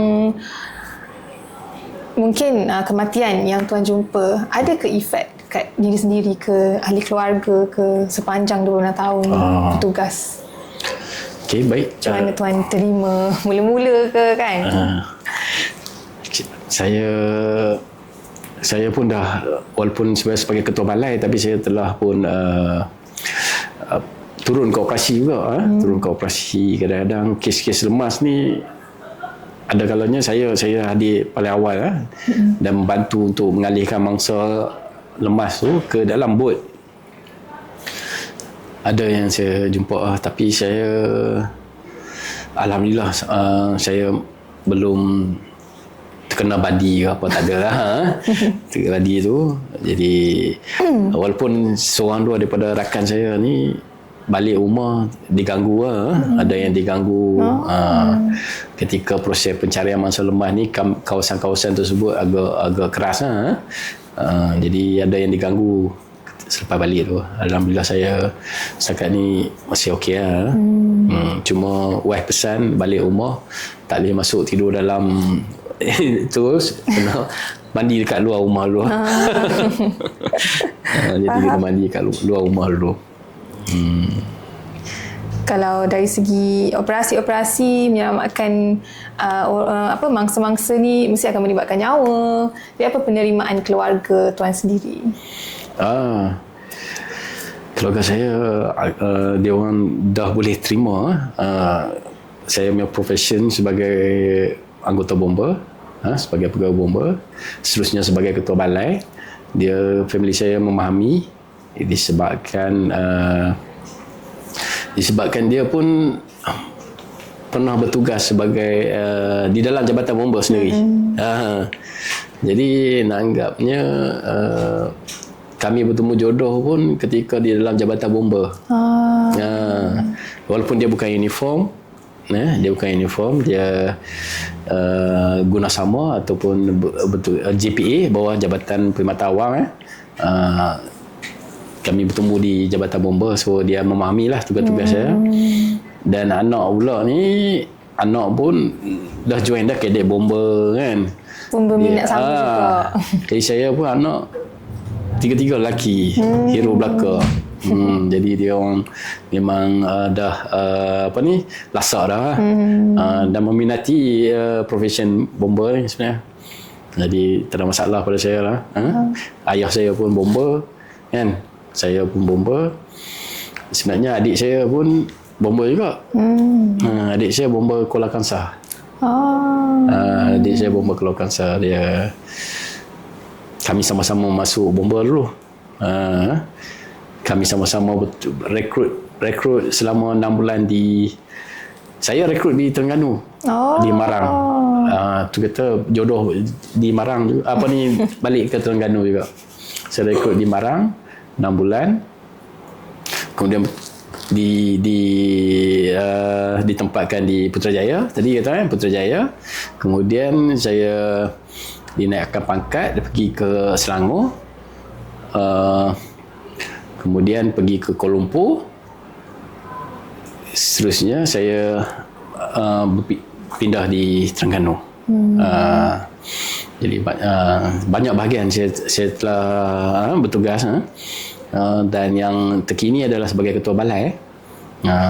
mungkin kematian yang Tuan jumpa, ada ke efek kat diri sendiri, ke ahli keluarga, ke sepanjang 26 tahun bertugas? Okey, baik. Macam mana Tuan terima mula-mula ke kan? Saya pun dah, walaupun sebagai ketua balai, tapi saya telah pun turun ke operasi juga. Turun ke operasi. Kadang-kadang kes-kes lemas ni ada kalanya saya hadir paling awal dan membantu untuk mengalihkan mangsa lemas tu ke dalam bot. Ada yang saya jumpa tapi saya alhamdulillah saya belum terkena badi ke apa, tak ada lah. Terkena badi tu. Jadi walaupun seorang dua daripada rakan saya ni balik rumah diganggu ada yang diganggu ketika proses pencarian mangsa lemas ni, kawasan-kawasan tersebut agak keras jadi ada yang diganggu selepas balik tu. Alhamdulillah saya setakat ni masih okey cuma wife pesan balik rumah tak boleh masuk tidur dalam terus kena mandi dekat luar rumah dulu. Jadi kena mandi dekat luar rumah dulu. Kalau dari segi operasi menyelamatkan mangsa-mangsa ni mesti akan melibatkan nyawa. Jadi apa penerimaan keluarga Tuan sendiri? Keluarga saya dia orang dah boleh terima saya punya profession sebagai anggota bomba, sebagai pegawai bomba, seterusnya sebagai ketua balai. Dia, family saya memahami disebabkan dia pun pernah bertugas sebagai di dalam jabatan bomba sendiri. Jadi nak anggapnya kami bertemu jodoh pun ketika di dalam jabatan bomba. Walaupun dia bukan uniform, dia guna sama ataupun JPA, bawah Jabatan Perkhidmatan Awam. Kami bertemu di jabatan bomba, so dia memahami lah tugas-tugas saya. Dan anak pula ni, anak pun dah join dah kadet bomba kan. Bomba minat sama juga. Jadi saya pun anak tiga-tiga lelaki, hero belaka. Jadi dia orang memang dah lasak dah dan meminati profession bomba ni sebenarnya. Jadi tak ada masalah pada saya lah. Ayah saya pun bomba kan, saya pun bomba. Sebenarnya adik saya pun bomba juga. Adik saya bomba Kuala Kangsar. Adik saya bomba Kuala Kangsar. Kami sama-sama masuk bomba dulu. Kami sama-sama rekrut selama 6 bulan saya rekrut di Terengganu, di Marang. Tu kata jodoh di Marang juga, balik ke Terengganu juga. Saya rekrut di Marang 6 bulan. Kemudian ditempatkan di Putrajaya. Tadi kata Putrajaya. Kemudian saya dinaikkan pangkat, pergi ke Selangor. Kemudian pergi ke Kuala Lumpur. Seterusnya saya pindah di Terengganu. Jadi banyak bahagian saya telah bertugas, dan yang terkini adalah sebagai ketua balai.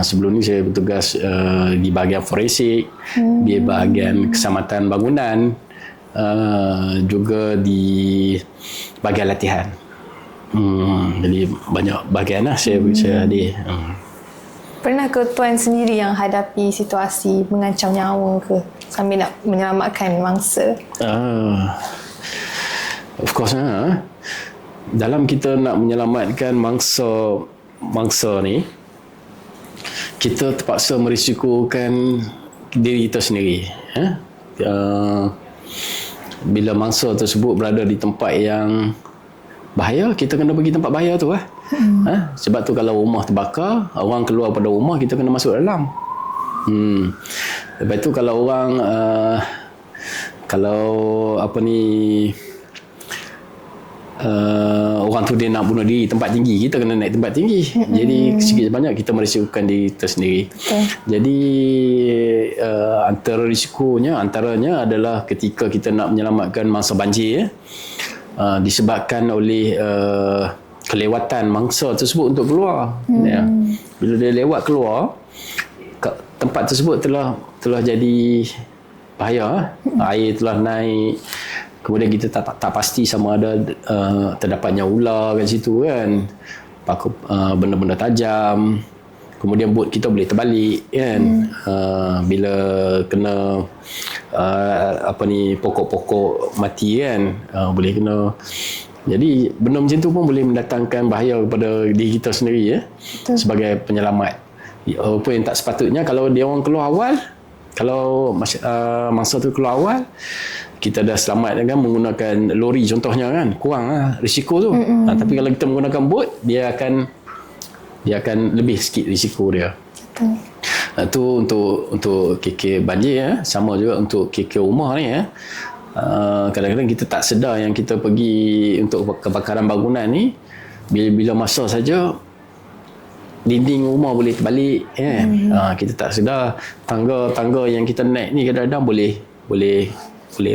Sebelum ni saya bertugas di bahagian forensik, di bahagian keselamatan bangunan, juga di bahagian latihan. Jadi banyak bahagian lah saya hadir. Pernah ke Tuan sendiri yang hadapi situasi mengancam nyawa ke sambil nak menyelamatkan mangsa? Of course dalam kita nak menyelamatkan mangsa ni, kita terpaksa merisikokan diri kita sendiri. Bila mangsa tersebut berada di tempat yang bahaya, kita kena pergi tempat bahaya tu lah. Sebab tu kalau rumah terbakar, orang keluar pada rumah, kita kena masuk dalam. Lepas tu kalau orang orang tu dia nak bunuh diri tempat tinggi, kita kena naik tempat tinggi. Jadi sikit banyak kita merisikokan diri kita sendiri. Jadi antara risikonya, antaranya adalah ketika kita nak menyelamatkan mangsa banjir, disebabkan oleh kelewatan mangsa tersebut untuk keluar. Bila dia lewat keluar, tempat tersebut telah jadi bahaya. Air telah naik. Kemudian kita tak pasti sama ada terdapatnya ular kat situ kan. Benda-benda tajam. Kemudian bot kita boleh terbalik kan. Bila kena pokok-pokok mati kan, boleh kena. Jadi benda macam tu pun boleh mendatangkan bahaya kepada diri kita sendiri sebagai penyelamat. Apa yang tak sepatutnya, kalau dia orang keluar awal, kalau mangsa tu keluar awal, kita dah selamat kan menggunakan lori contohnya kan, kurang risiko tu. Tapi kalau kita menggunakan bot, dia akan lebih sikit risiko dia. Itu untuk KK banjir sama juga untuk KK rumah ni kadang-kadang kita tak sedar yang kita pergi untuk kebakaran bangunan ni, bila masa saja dinding rumah boleh terbalik kan. Kita tak sedar tangga yang kita naik ni kadang-kadang boleh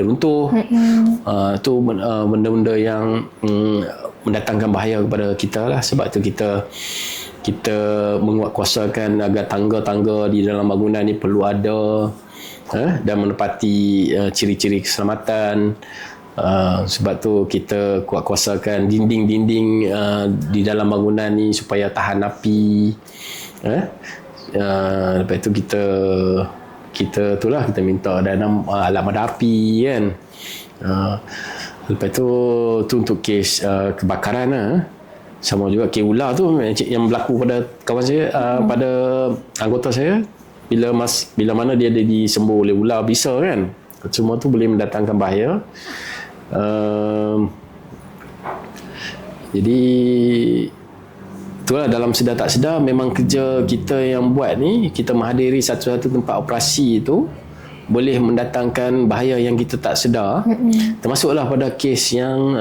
runtuh. Tu benda-benda yang mendatangkan bahaya kepada kita lah. Sebab tu kita menguatkuasakan agar tangga-tangga di dalam bangunan ni perlu ada dan menepati ciri-ciri keselamatan. Sebab tu kita kuatkuasakan dinding-dinding di dalam bangunan ni supaya tahan api. Lepas tu kita minta dalam alat madam api kan. Lepas tu untuk kes kebakaran sama juga kes ular tu yang berlaku pada kawan saya, pada anggota saya, bila mana dia disembur oleh ular bisa kan. Semua tu boleh mendatangkan bahaya. Jadi itulah, dalam sedar tak sedar memang kerja kita yang buat ni, kita menghadiri satu-satu tempat operasi itu boleh mendatangkan bahaya yang kita tak sedar. Termasuklah pada kes yang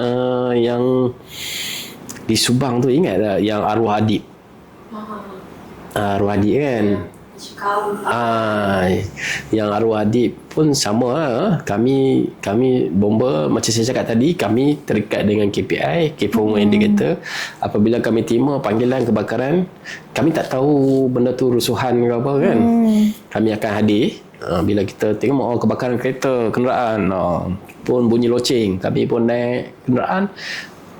di Subang tu, ingat tak yang arwah adik? Arwah adik kan? Yang arwah adik pun sama lah. Kami bomba, macam saya cakap tadi, kami terikat dengan KPI, Key Performance Indicator. Apabila kami terima panggilan kebakaran, kami tak tahu benda tu rusuhan ke apa kan. Kami akan hadir. Bila kita tengok kebakaran kereta, kenderaan pun bunyi loceng, kami pun naik kenderaan,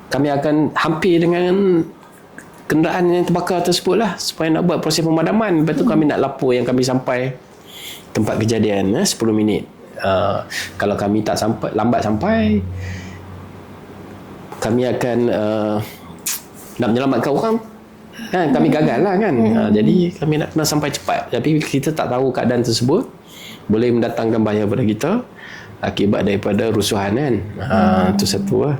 kami akan hampir dengan kenderaan yang terbakar tersebut lah supaya nak buat proses pemadaman. Lepas tu kami nak lapor yang kami sampai tempat kejadian 10 minit. Kalau kami tak sampai, lambat sampai, kami akan nak menyelamatkan orang kan, kami gagal lah kan. Jadi kami nak kena sampai cepat, tapi kita tak tahu keadaan tersebut. boleh mendatangkan bahaya pada kita akibat daripada rusuhan kan. Itu satu lah.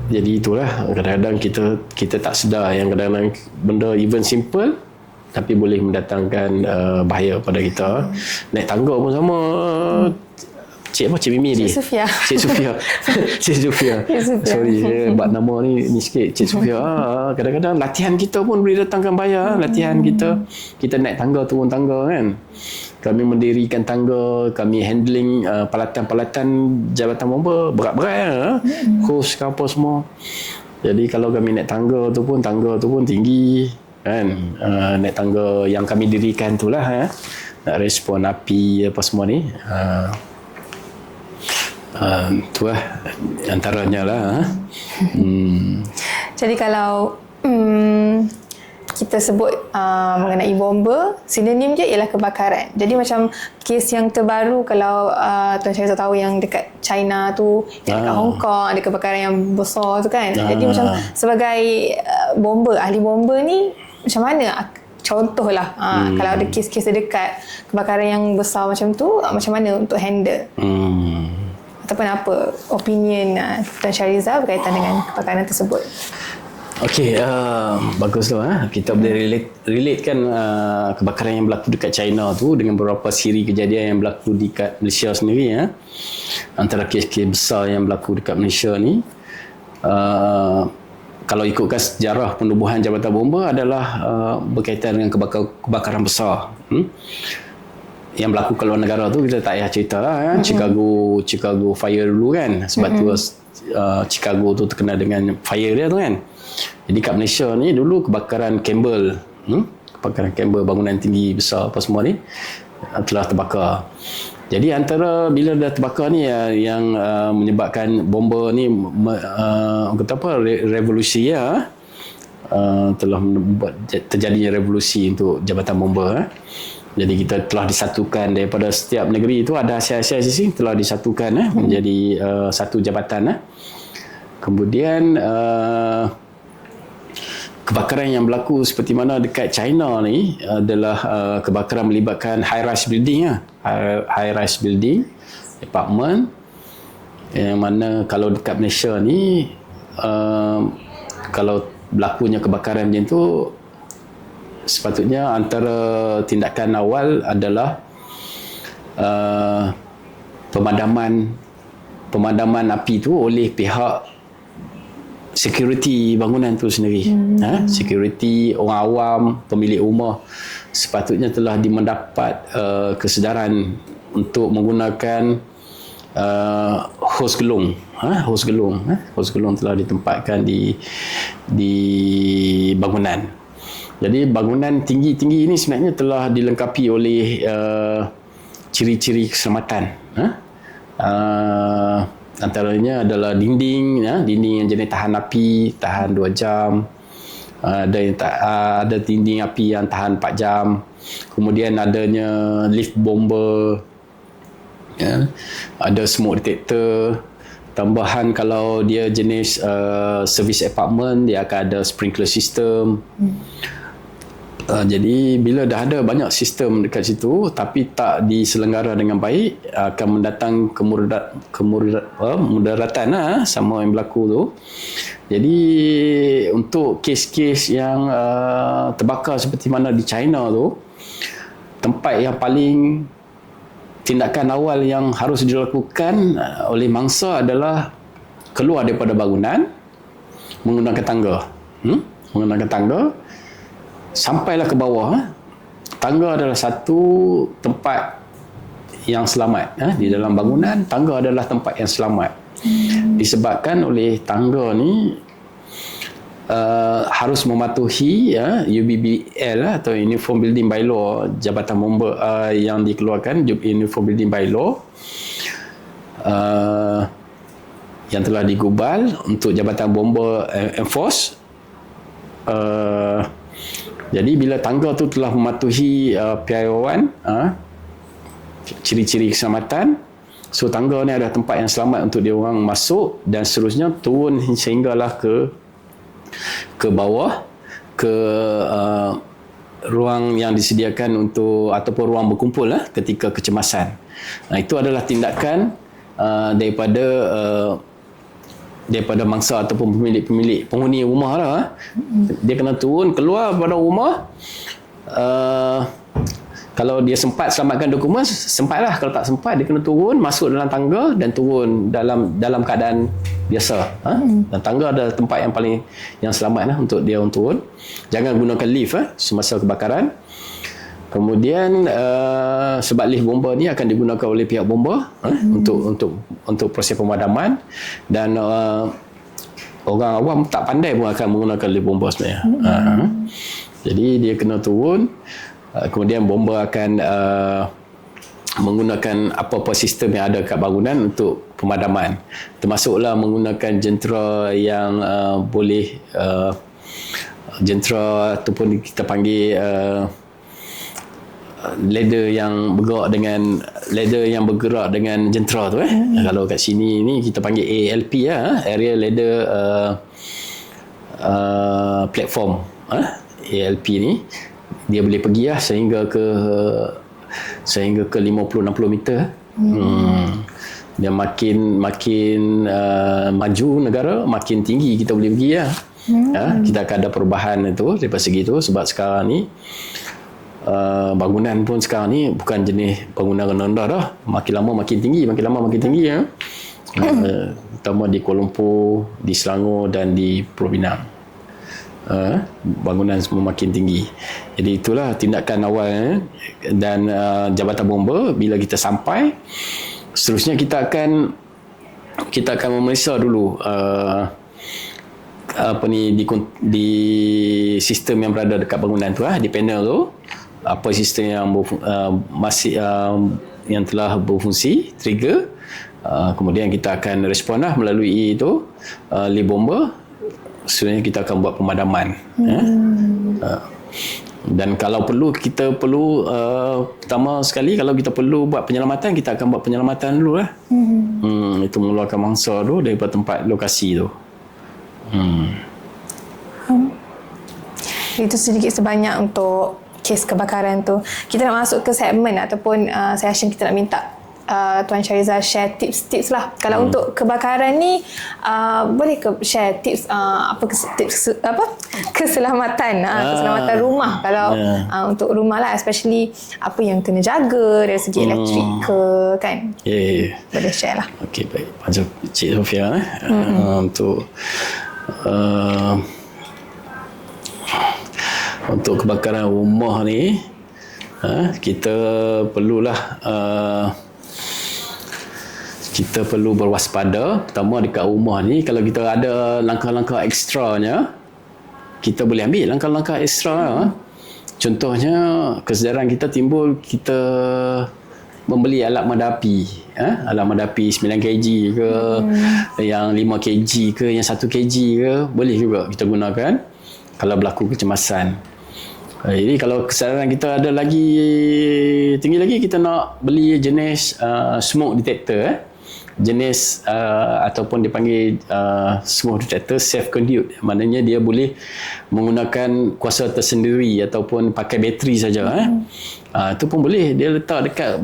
Jadi itulah, kadang-kadang kita tak sedar yang kadang-kadang benda even simple tapi boleh mendatangkan bahaya pada kita. Naik tangga pun sama. Cik Mimi ni? Cik Sufia. Cik Sufia. Sorry, saya buat nama ni sikit. Cik Sufia. Kadang-kadang latihan kita pun boleh datangkan bahaya. Latihan kita naik tangga, turun tangga kan. Kami mendirikan tangga, kami handling palatan-palatan jabatan bomba berat-berat. Hos ke apa semua. Jadi kalau kami naik tangga tu pun tinggi kan. Naik tangga yang kami dirikan tu lah. Nak respon api apa semua ni. Tu lah antaranya lah. Jadi kalau kita sebut mengenai bomba, sinonim dia ialah kebakaran. Jadi macam kes yang terbaru kalau Tuan Syahrizal tahu yang dekat China tu, yang dekat Hong Kong ada kebakaran yang besar tu kan. Jadi macam sebagai bomba, ahli bomba ni macam mana? Contohlah kalau ada kes-kes dekat kebakaran yang besar macam tu, macam mana untuk handle? Ataupun apa opinion Tuan Syahrizal berkaitan dengan kebakaran tersebut? Okey, bagus tu. Kita boleh relatekan kebakaran yang berlaku dekat China tu dengan beberapa siri kejadian yang berlaku dekat Malaysia sendiri. Antara kes-kes besar yang berlaku dekat Malaysia ni, kalau ikutkan sejarah penubuhan jabatan bomba adalah berkaitan dengan kebakaran besar. Yang berlaku ke luar negara tu kita tak payah cerita lah. Chicago fire dulu kan. Sebab tu Chicago tu terkenal dengan fire dia tu kan. Jadi kat Malaysia ni dulu kebakaran Campbell, kebakaran Campbell, bangunan tinggi besar apa semua ni telah terbakar. Jadi antara bila dah terbakar ni yang menyebabkan bomba ni kata apa, revolusi ya, telah membuat terjadinya revolusi untuk jabatan bomba. Jadi kita telah disatukan daripada setiap negeri itu, ada Asia-Asia sisi telah disatukan menjadi satu jabatan. Kemudian kebakaran yang berlaku seperti mana dekat China ni adalah kebakaran melibatkan high-rise building, high-rise building, apartment, yang mana kalau dekat Malaysia ni kalau berlakunya kebakaran macam tu, sepatutnya antara tindakan awal adalah pemadaman api tu oleh pihak security bangunan tu sendiri. Security, orang awam, pemilik rumah sepatutnya telah mendapat kesedaran untuk menggunakan hos gelung. Hos gelung telah ditempatkan di bangunan. Jadi bangunan tinggi-tinggi ini sebenarnya telah dilengkapi oleh ciri-ciri keselamatan. Antaranya adalah dinding yang jenis tahan api, tahan 2 jam. Ada dinding api yang tahan 4 jam. Kemudian adanya lift bomber. Ada smoke detector. Tambahan kalau dia jenis service apartment, dia akan ada sprinkler system. Jadi bila dah ada banyak sistem dekat situ tapi tak diselenggara dengan baik, akan mendatang kemudaratan sama yang berlaku tu. Jadi untuk kes-kes yang terbakar seperti mana di China tu, tempat yang paling tindakan awal yang harus dilakukan oleh mangsa adalah keluar daripada bangunan menggunakan tangga. Menggunakan tangga sampailah ke bawah. Tangga adalah satu tempat yang selamat. Di dalam bangunan, tangga adalah tempat yang selamat. Disebabkan oleh tangga ni harus mematuhi UBBL atau Uniform Building Bylaw, Jabatan Bomba yang dikeluarkan, Uniform Building Bylaw yang telah digubal untuk Jabatan Bomba enforce. Jadi bila tangga tu telah mematuhi PIO1, ciri-ciri keselamatan, so tangga ni adalah tempat yang selamat untuk dia orang masuk dan seterusnya turun sehinggalah ke bawah, ke ruang yang disediakan untuk ataupun ruang berkumpul ketika kecemasan. Itu adalah tindakan daripada mangsa ataupun pemilik penghuni rumah lah. Dia kena turun keluar pada rumah. Kalau dia sempat selamatkan dokumen, sempatlah. Kalau tak sempat, dia kena turun, masuk dalam tangga dan turun dalam keadaan biasa. Dan tangga adalah tempat yang selamat untuk dia turun. Jangan gunakan lift semasa kebakaran. Kemudian sebab lift bomba ni akan digunakan oleh pihak bomba untuk proses pemadaman, dan orang awam tak pandai pun akan menggunakan lift bomba sebenarnya. Jadi dia kena turun. Kemudian bomba akan menggunakan apa-apa sistem yang ada kat bangunan untuk pemadaman. Termasuklah menggunakan jentera yang boleh jentera ataupun kita panggil ladder yang bergerak dengan jentera tu. Kalau kat sini ni kita panggil ALP area ladder platform. ALP ni dia boleh pergi sehingga ke 50-60 meter. Dia makin maju negara, makin tinggi kita boleh pergi kita akan ada perubahan itu daripada segi itu. Sebab sekarang ni bangunan pun sekarang ni bukan jenis bangunan rendah dah, makin lama makin tinggi terutama di Kuala Lumpur, di Selangor dan di Pulau Pinang. Bangunan semua makin tinggi. Jadi itulah tindakan awal dan jabatan bomba. Bila kita sampai, seterusnya kita akan memeriksa dulu di sistem yang berada dekat bangunan tu, di panel tu, apa sistem yang yang telah berfungsi, trigger. Kemudian kita akan respon melalui itu lift bomba. Sebenarnya kita akan buat pemadaman. Dan kalau perlu, pertama sekali kalau kita perlu buat penyelamatan, kita akan buat penyelamatan dulu lah. Itu mengeluarkan mangsa tu daripada tempat lokasi tu. Itu sedikit sebanyak untuk kes kebakaran tu. Kita nak masuk ke segmen ataupun session kita nak minta Tuan Syarizal share tips-tips lah. Kalau untuk kebakaran ni, boleh ke share tips keselamatan keselamatan rumah. Kalau untuk rumah lah, especially apa yang kena jaga dari segi elektrik ke kan. Boleh share lah. Okey, baik. Macam Cik Sofia untuk kebakaran rumah ni, kita perlu berwaspada. Pertama, dekat rumah ni kalau kita ada langkah-langkah ekstranya, kita boleh ambil langkah-langkah ekstra. Contohnya, kesedaran kita timbul, kita membeli alat mada api. Alat mada api 9 kg ke, yang 5 kg ke, yang 1 kg ke, boleh juga kita gunakan kalau berlaku kecemasan. Jadi kalau kesedaran kita ada lagi tinggi lagi, kita nak beli jenis smoke detector, jenis ataupun dipanggil smoke detector self conduit, maknanya dia boleh menggunakan kuasa tersendiri ataupun pakai bateri saja. Itu pun boleh, dia letak dekat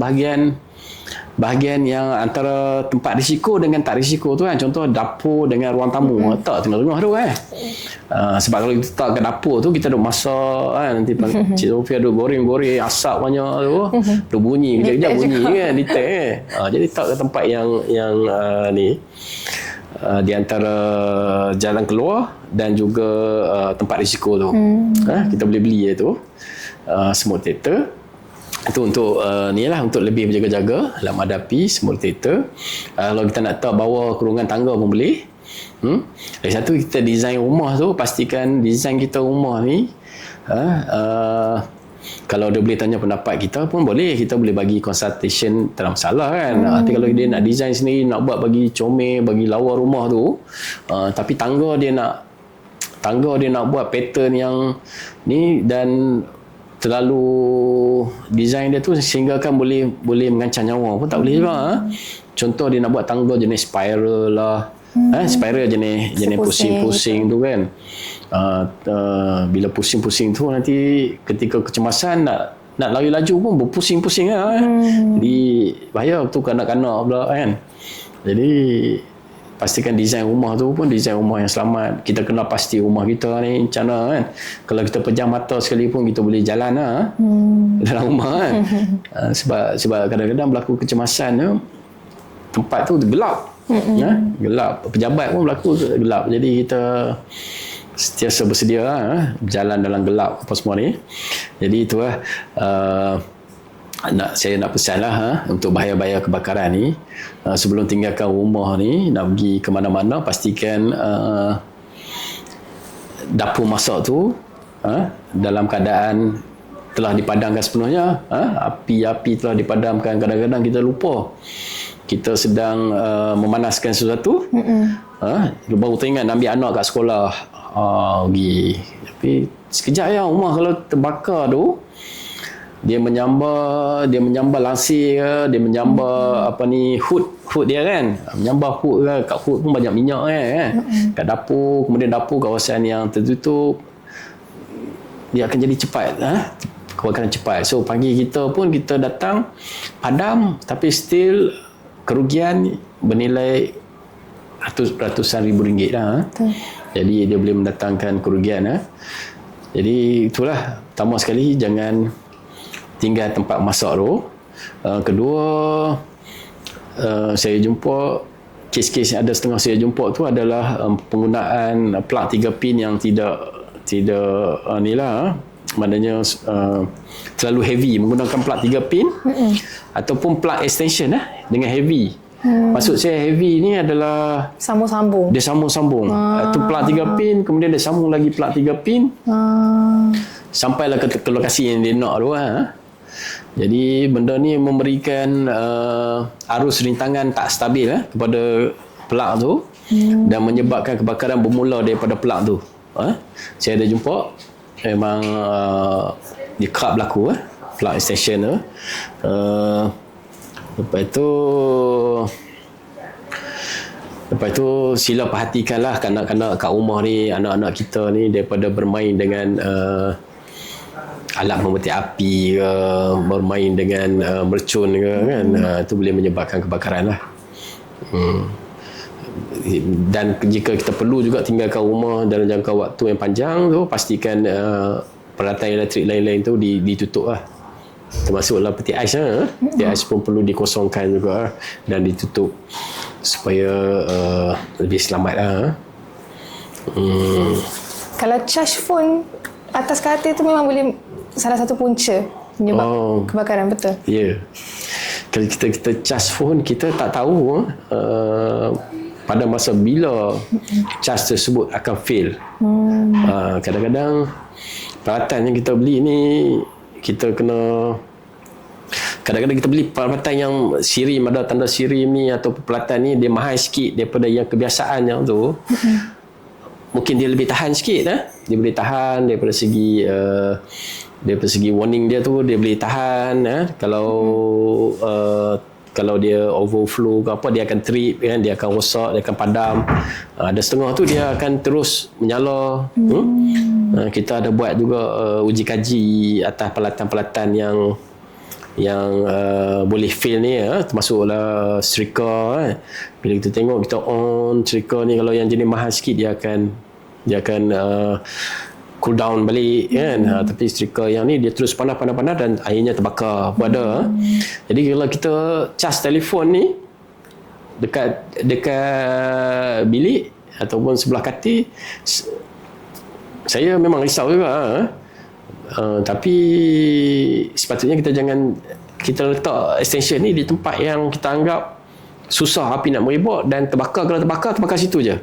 bahagian yang antara tempat risiko dengan tak risiko tu kan. Contoh dapur dengan ruang tamu, letak tengah-tengah tu kan. Sebab kalau kita letak kat dapur tu, kita duk masak kan, nanti Cik Sofia duk goreng-goreng asap banyak tu, duk bunyi kejap-kejap bunyi kan, detect jadi letak ke tempat yang di antara jalan keluar dan juga tempat risiko tu. Kita boleh beli tu smoke detector. Itu untuk untuk lebih berjaga-jaga, alat mada api, smoke detector. Kalau kita nak tahu bawa kurungan tangga pun boleh. Lagi satu, kita design rumah tu, pastikan design kita rumah ni kalau dia boleh tanya pendapat kita pun boleh, kita boleh bagi consultation, tak ada masalah kan. Tapi kalau dia nak design sendiri, nak buat bagi comel, bagi lawa rumah tu, tapi tangga dia nak buat pattern yang ni dan terlalu design dia tu sehingga kan boleh mengancam nyawa pun tak boleh juga. Contoh dia nak buat tangga jenis spiral lah, Spiral jenis pusing-pusing tu kan. Bila pusing-pusing tu nanti ketika kecemasan nak lari laju pun berpusing-pusing lah. Jadi bahaya tu kanak-kanak pula kan. Jadi pastikan desain rumah tu pun desain rumah yang selamat. Kita kena pasti rumah kita ni macam mana kan. Kalau kita pejam mata sekali pun kita boleh jalan lah dalam rumah kan. Sebab kadang-kadang berlaku kecemasan tu, tempat tu gelap. Gelap. Pejabat pun berlaku gelap. Jadi kita sentiasa bersedia berjalan dalam gelap apa semua ni. Jadi itulah saya nak pesan lah untuk bahaya-bahaya kebakaran ni, sebelum tinggalkan rumah ni nak pergi ke mana-mana, pastikan dapur masak tu dalam keadaan telah dipadamkan sepenuhnya. Api telah dipadamkan. Kadang-kadang kita lupa kita sedang memanaskan sesuatu. Baru teringat nak ambil anak kat sekolah, pergi. Tapi sekejap ya, rumah kalau terbakar tu, dia menyambar langsir ke, dia menyambar hood dia kan, menyambar hood ke, kat hood pun banyak minyak kan. Kat dapur, kemudian dapur kawasan yang tertutup, dia akan jadi cepat kebakaran cepat. So pagi kita pun kita datang padam, tapi still kerugian bernilai ratusan ribu ringgit lah. Jadi dia boleh mendatangkan kerugian. Jadi itulah, pertama sekali jangan tinggal tempat masak tu. Kedua, saya jumpa kes-kes yang ada setengah saya jumpa tu adalah penggunaan plug 3 pin yang tidak maknanya terlalu heavy, menggunakan plug 3 pin ataupun plug extension dengan heavy. Maksud saya heavy ni adalah sambung-sambung. Dia sambung-sambung. Tu plug 3 pin, kemudian dia sambung lagi plug 3 pin. Sampailah ke lokasi yang dia nak tu. Jadi benda ni memberikan arus rintangan tak stabil kepada plug tu, dan menyebabkan kebakaran bermula daripada plug tu. Saya ada jumpa memang di kerap berlaku plug extension tu. Lepas tu sila perhatikanlah kanak-kanak kat rumah ni, anak-anak kita ni, daripada bermain dengan alat membetik api ke, bermain dengan mercun ke kan, itu boleh menyebabkan kebakaran lah. Dan jika kita perlu juga tinggalkan rumah dalam jangka waktu yang panjang tu, pastikan peralatan elektrik lain-lain tu ditutup lah, termasuklah peti ais. Peti ais pun perlu dikosongkan juga dan ditutup supaya lebih selamat lah. Kalau charge phone atas katil tu memang boleh salah satu punca penyebab kebakaran, betul? Ya. Yeah. Kalau kita charge phone, kita tak tahu pada masa bila charge tersebut akan fail. Kadang-kadang peralatan yang kita beli ni, kita kena, kadang-kadang kita beli peralatan yang sirim, ada tanda sirim ni, atau peralatan ni dia mahal sikit daripada yang kebiasaan yang tu. Mungkin dia lebih tahan sikit. Dia boleh tahan daripada segi warning dia tu, dia boleh tahan. Kalau dia overflow ke apa, dia akan trip kan, dia akan rosak, dia akan padam. Ada setengah tu dia akan terus menyala. Kita ada buat juga uji kaji atas peralatan-peralatan yang boleh fail ni, termasuklah striker. Bila kita tengok, kita on striker ni, kalau yang jenis mahal sikit dia akan cool down balik kan. Tapi striker yang ni dia terus panas dan akhirnya terbakar pun ada. Jadi kalau kita cas telefon ni dekat bilik ataupun sebelah katil, saya memang risau juga. Tapi sepatutnya kita letak extension ni di tempat yang kita anggap susah api nak merebak dan terbakar. Kalau terbakar situ je.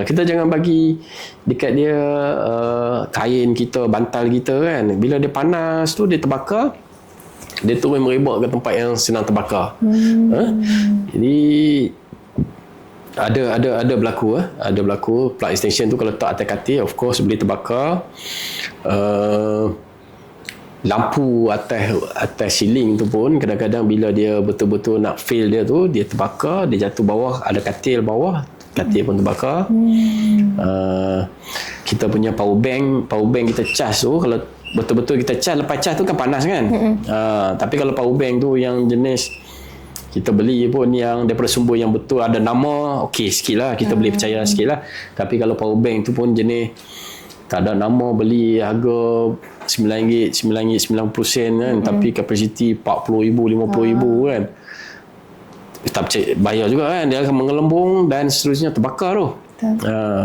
Kita jangan bagi dekat dia kain kita, bantal kita kan. Bila dia panas tu, dia terbakar, dia terus merebak ke tempat yang senang terbakar. Jadi ada berlaku plug extension tu kalau letak atas katil, of course boleh terbakar. Lampu atas ceiling tu pun kadang-kadang bila dia betul-betul nak fail dia tu, dia terbakar, dia jatuh bawah, ada katil bawah, katil pun terbakar. Kita punya power bank kita cas tu, kalau betul-betul kita cas, lepas cas tu kan panas kan. Tapi kalau power bank tu yang jenis kita beli pun yang daripada sumber yang betul, ada nama, okey sikit lah, kita boleh percaya sikit lah. Tapi kalau power bank tu pun jenis tak ada nama, beli harga RM9, RM9.90 kan, tapi kapasiti RM40,000, RM50,000 kan. Tak percaya, bayar juga kan, dia akan mengelembung dan seterusnya terbakar tu.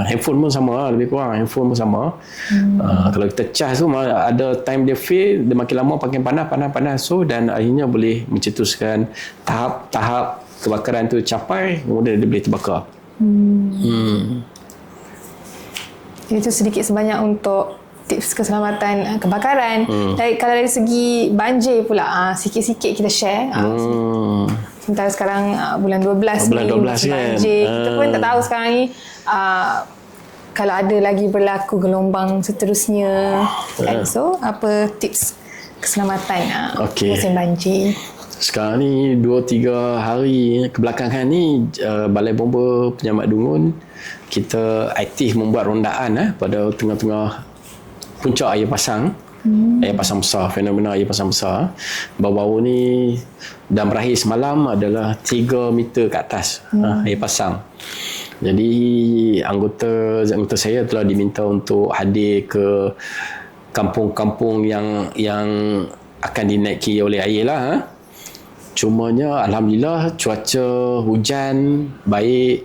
Handphone pun sama lah, lebih kurang handphone pun sama. Kalau kita cas tu ada time dia fail, dia makin lama makin panas so, dan akhirnya boleh mencetuskan tahap kebakaran tu capai, kemudian dia boleh terbakar. Itu sedikit sebanyak untuk tips keselamatan kebakaran. Kalau dari segi banjir pula, sikit-sikit kita share. Sementara sekarang bulan 12 bulan ni, 12 kan. banjir. Kita pun tak tahu sekarang ni kalau ada lagi berlaku gelombang seterusnya. Kan? So, apa tips keselamatan musim banjir? Sekarang ni 2-3 hari kebelakangan ni, Balai Bomba Penyelamat Dungun kita aktif membuat rondaan pada tengah-tengah puncak air pasang. Air pasang besar, fenomena air pasang besar. Baru-baru ni dan berakhir semalam adalah 3 meter ke atas air pasang. Jadi anggota saya telah diminta untuk hadir ke kampung-kampung yang akan dinaiki oleh air lah. Cumanya Alhamdulillah cuaca hujan baik,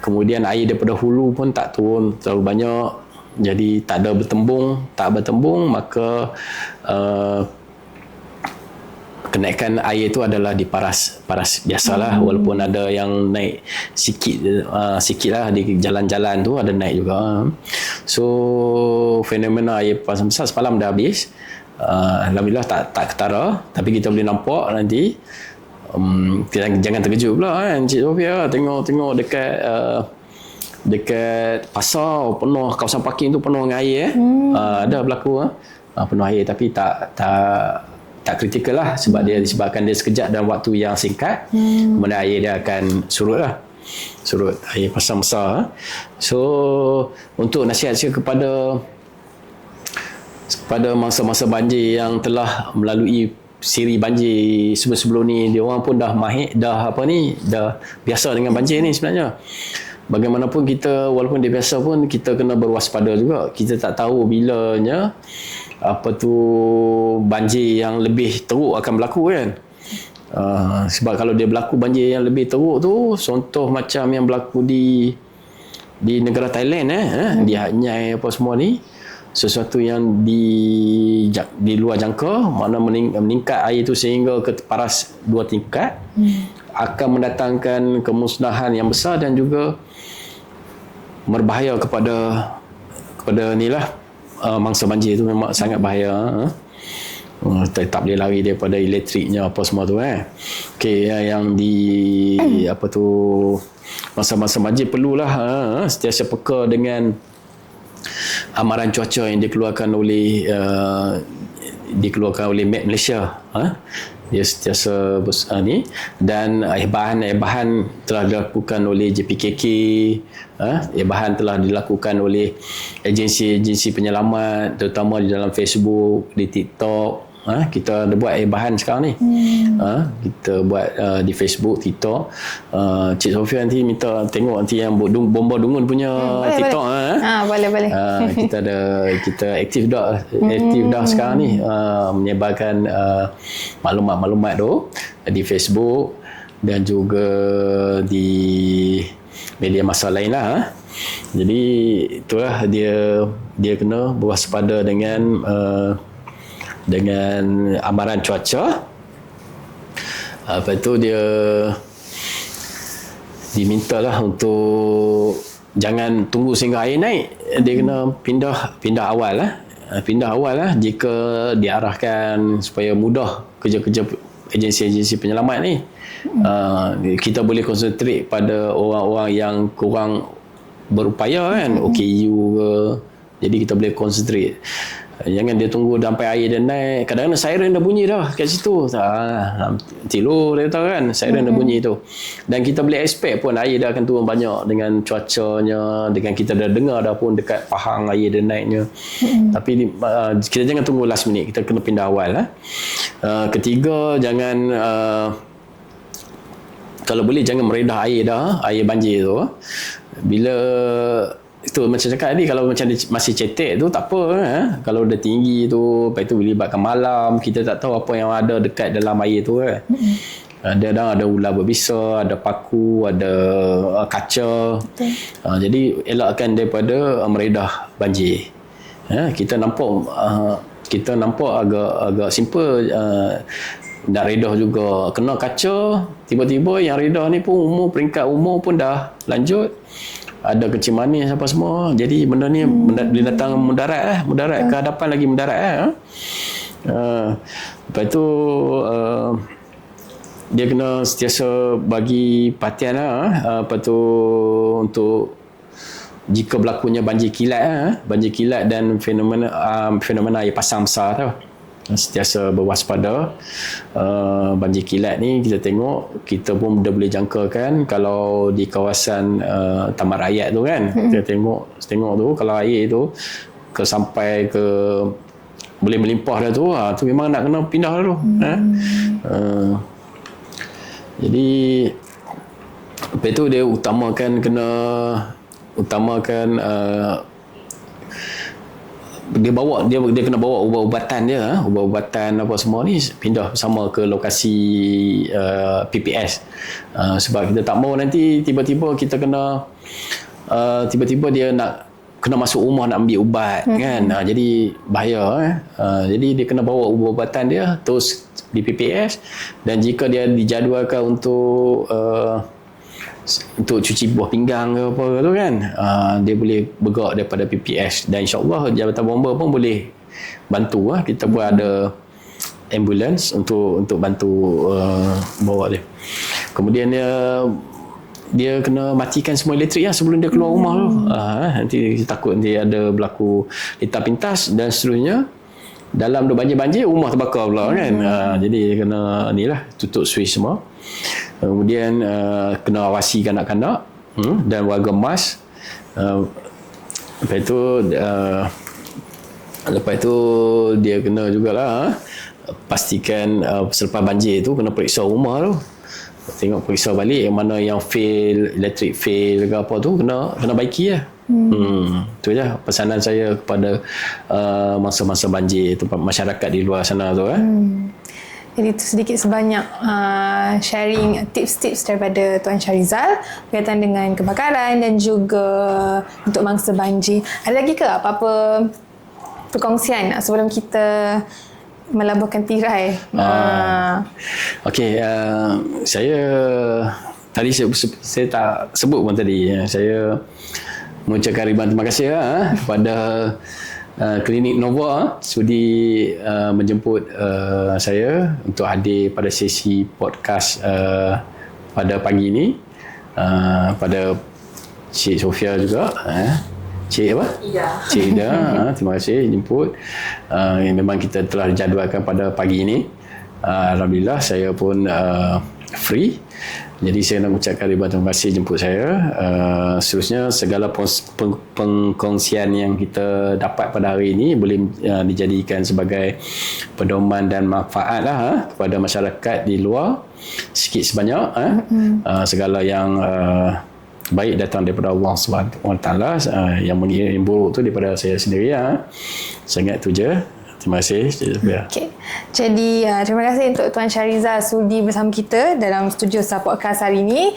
kemudian air daripada hulu pun tak turun terlalu banyak. Jadi tak bertembung, maka kenaikan air itu adalah di paras biasalah, walaupun ada yang naik sikit lah di jalan-jalan tu ada naik juga. So fenomena air pasang besar semalam dah habis. Alhamdulillah tak ketara, tapi kita boleh nampak nanti. Jangan terkejut pula kan Cik Sofia, tengok dekat pasar penuh, kawasan parking tu penuh dengan air. Ada berlaku penuh air, tapi tak kritikal lah, sebab dia disebabkan dia sekejap dalam waktu yang singkat, kemudian air dia akan surut air pasang besar. So untuk nasihat saya kepada masa-masa banjir yang telah melalui siri banjir sebelum ni, dia orang pun dah biasa dengan banjir ni sebenarnya. Bagaimanapun kita, walaupun dia biasa pun, kita kena berwaspada juga. Kita tak tahu bilanya banjir yang lebih teruk akan berlaku kan. Sebab kalau dia berlaku banjir yang lebih teruk tu, contoh macam yang berlaku di negara Thailand di Hat Yai apa semua ni, sesuatu yang di luar jangka, mana meningkat air itu sehingga ke paras 2 tingkat, akan mendatangkan kemusnahan yang besar dan juga berbahaya kepada inilah mangsa banjir itu. Memang sangat bahaya. Tak boleh lari daripada elektriknya apa semua tu okey, yang masa-masa banjir perlulah sentiasa peka dengan amaran cuaca yang dikeluarkan oleh Met Malaysia. Dia sentiasa ni, dan air bahan telah dilakukan oleh JPKK. Air bahan telah dilakukan oleh agensi-agensi penyelamat, terutama di dalam Facebook, di TikTok. Kita ada buat air bahan sekarang ni. Kita buat di Facebook, TikTok. Cik Sofia nanti minta tengok nanti yang Bomba Dungun punya TikTok. Boleh. Kita aktif dah sekarang ni, menyebarkan maklumat-maklumat tu di Facebook dan juga di media masa lain lah. Jadi itulah dia kena berwaspada dengan amaran cuaca. Lepas tu dia dimintalah untuk jangan tunggu sehingga air naik, dia kena pindah awal lah jika diarahkan supaya mudah kerja-kerja agensi-agensi penyelamat ni. Kita boleh konsentrate pada orang-orang yang kurang berupaya kan, OKU ke, jadi kita boleh konsentrate. Jangan dia tunggu sampai air dia naik. Kadang-kadang siren dah bunyi dah kat situ. Tidur dia tahu kan, siren dah bunyi tu. Dan kita boleh expect pun air dah akan turun banyak dengan cuacanya, dengan kita dah dengar dah pun dekat Pahang air dia naiknya. Tapi kita jangan tunggu last minute, kita kena pindah awal. Ketiga, jangan kalau boleh jangan meredah air dah, air banjir tu. Bila itu macam cakap tadi, kalau macam dia masih cetek tu tak apa. Kalau dah tinggi tu, lepas tu melibatkan malam, kita tak tahu apa yang ada dekat dalam air tu kan. Ada ular berbisa, ada paku, ada kaca. Jadi elakkan daripada meredah banjir. Kita nampak agak simple, nak redah juga. Kena kaca, tiba-tiba yang redah ni pun peringkat umur pun dah lanjut. Ada kencing manis apa semua. Jadi benda ni dia datang mudarat ke hadapan lagi mudarat. Lepas tu dia kena sentiasa bagi perhatian lepas tu untuk jika berlakunya banjir kilat dan fenomena air pasang besar tu, sentiasa berwaspada. Banjir kilat ni kita tengok, kita pun dah boleh jangkakan kalau di kawasan Taman Rakyat tu kan, kita tengok tu kalau air tu sampai ke boleh melimpah dah tu, memang nak kena pindah dah tu. Jadi lepas tu dia utamakan dia kena bawa ubat-ubatan dia, ubat-ubatan apa semua ni pindah bersama ke lokasi PPS. Sebab kita tak mahu nanti tiba-tiba kita kena tiba-tiba dia nak kena masuk rumah nak ambil ubat kan. Jadi bahaya. Jadi dia kena bawa ubat-ubatan dia terus di PPS, dan jika dia dijadualkan untuk cuci buah pinggang ke apa tu kan, dia boleh bergerak daripada PPS, dan insyaAllah Jabatan Bomba pun boleh bantu. Kita pun ada ambulans untuk bantu bawa dia. Kemudian dia kena matikan semua elektrik sebelum dia keluar rumah tu. Nanti takut nanti ada berlaku lintas pintas dan seterusnya. Dalam tu banjir-banjir, rumah terbakar pula kan. Jadi kena tutup switch semua. Kemudian kena awasi kanak-kanak dan warga emas. Lepas tu dia kena jugalah pastikan selepas banjir tu kena periksa rumah tu. Tengok, periksa balik yang mana yang fail, elektrik fail ke apa tu, kena baiki lah. Itu je pesanan saya kepada masa-masa banjir tempat masyarakat di luar sana tu. Jadi itu sedikit sebanyak sharing tips-tips daripada Tuan Syarizal berkaitan dengan kebakaran dan juga untuk mangsa banjir. Ada lagi ke apa-apa perkongsian sebelum kita melabuhkan tirai? Okey, saya tadi saya tak sebut pun tadi. Saya mengucapkan ribuan terima kasih kepada Klinik Nova sudi menjemput saya untuk hadir pada sesi podcast pada pagi ini. Pada Cik Sofia juga, Cik apa? Cik Ida. Terima kasih jemput. Memang kita telah jadualkan pada pagi ini. Alhamdulillah saya pun free. Jadi saya nak ucapkan ribuan terima kasih jemput saya. Seterusnya segala pengkongsian yang kita dapat pada hari ini boleh dijadikan sebagai pedoman dan manfaat kepada masyarakat di luar sikit sebanyak. Segala yang baik datang daripada Allah SWT, yang buruk tu daripada saya sendiri. Sangat tu je. Terima kasih. Okay. Jadi terima kasih untuk Tuan Syarizal sudi bersama kita dalam studio Star Podcast hari ini.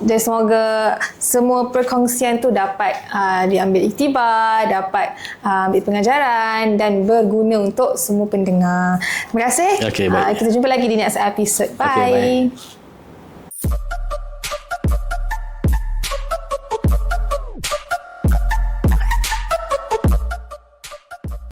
Dan semoga semua perkongsian tu dapat diambil iktibar, dapat ambil pengajaran dan berguna untuk semua pendengar. Terima kasih. Okay, baik. Kita jumpa lagi di next episode. Bye. Okay, bye.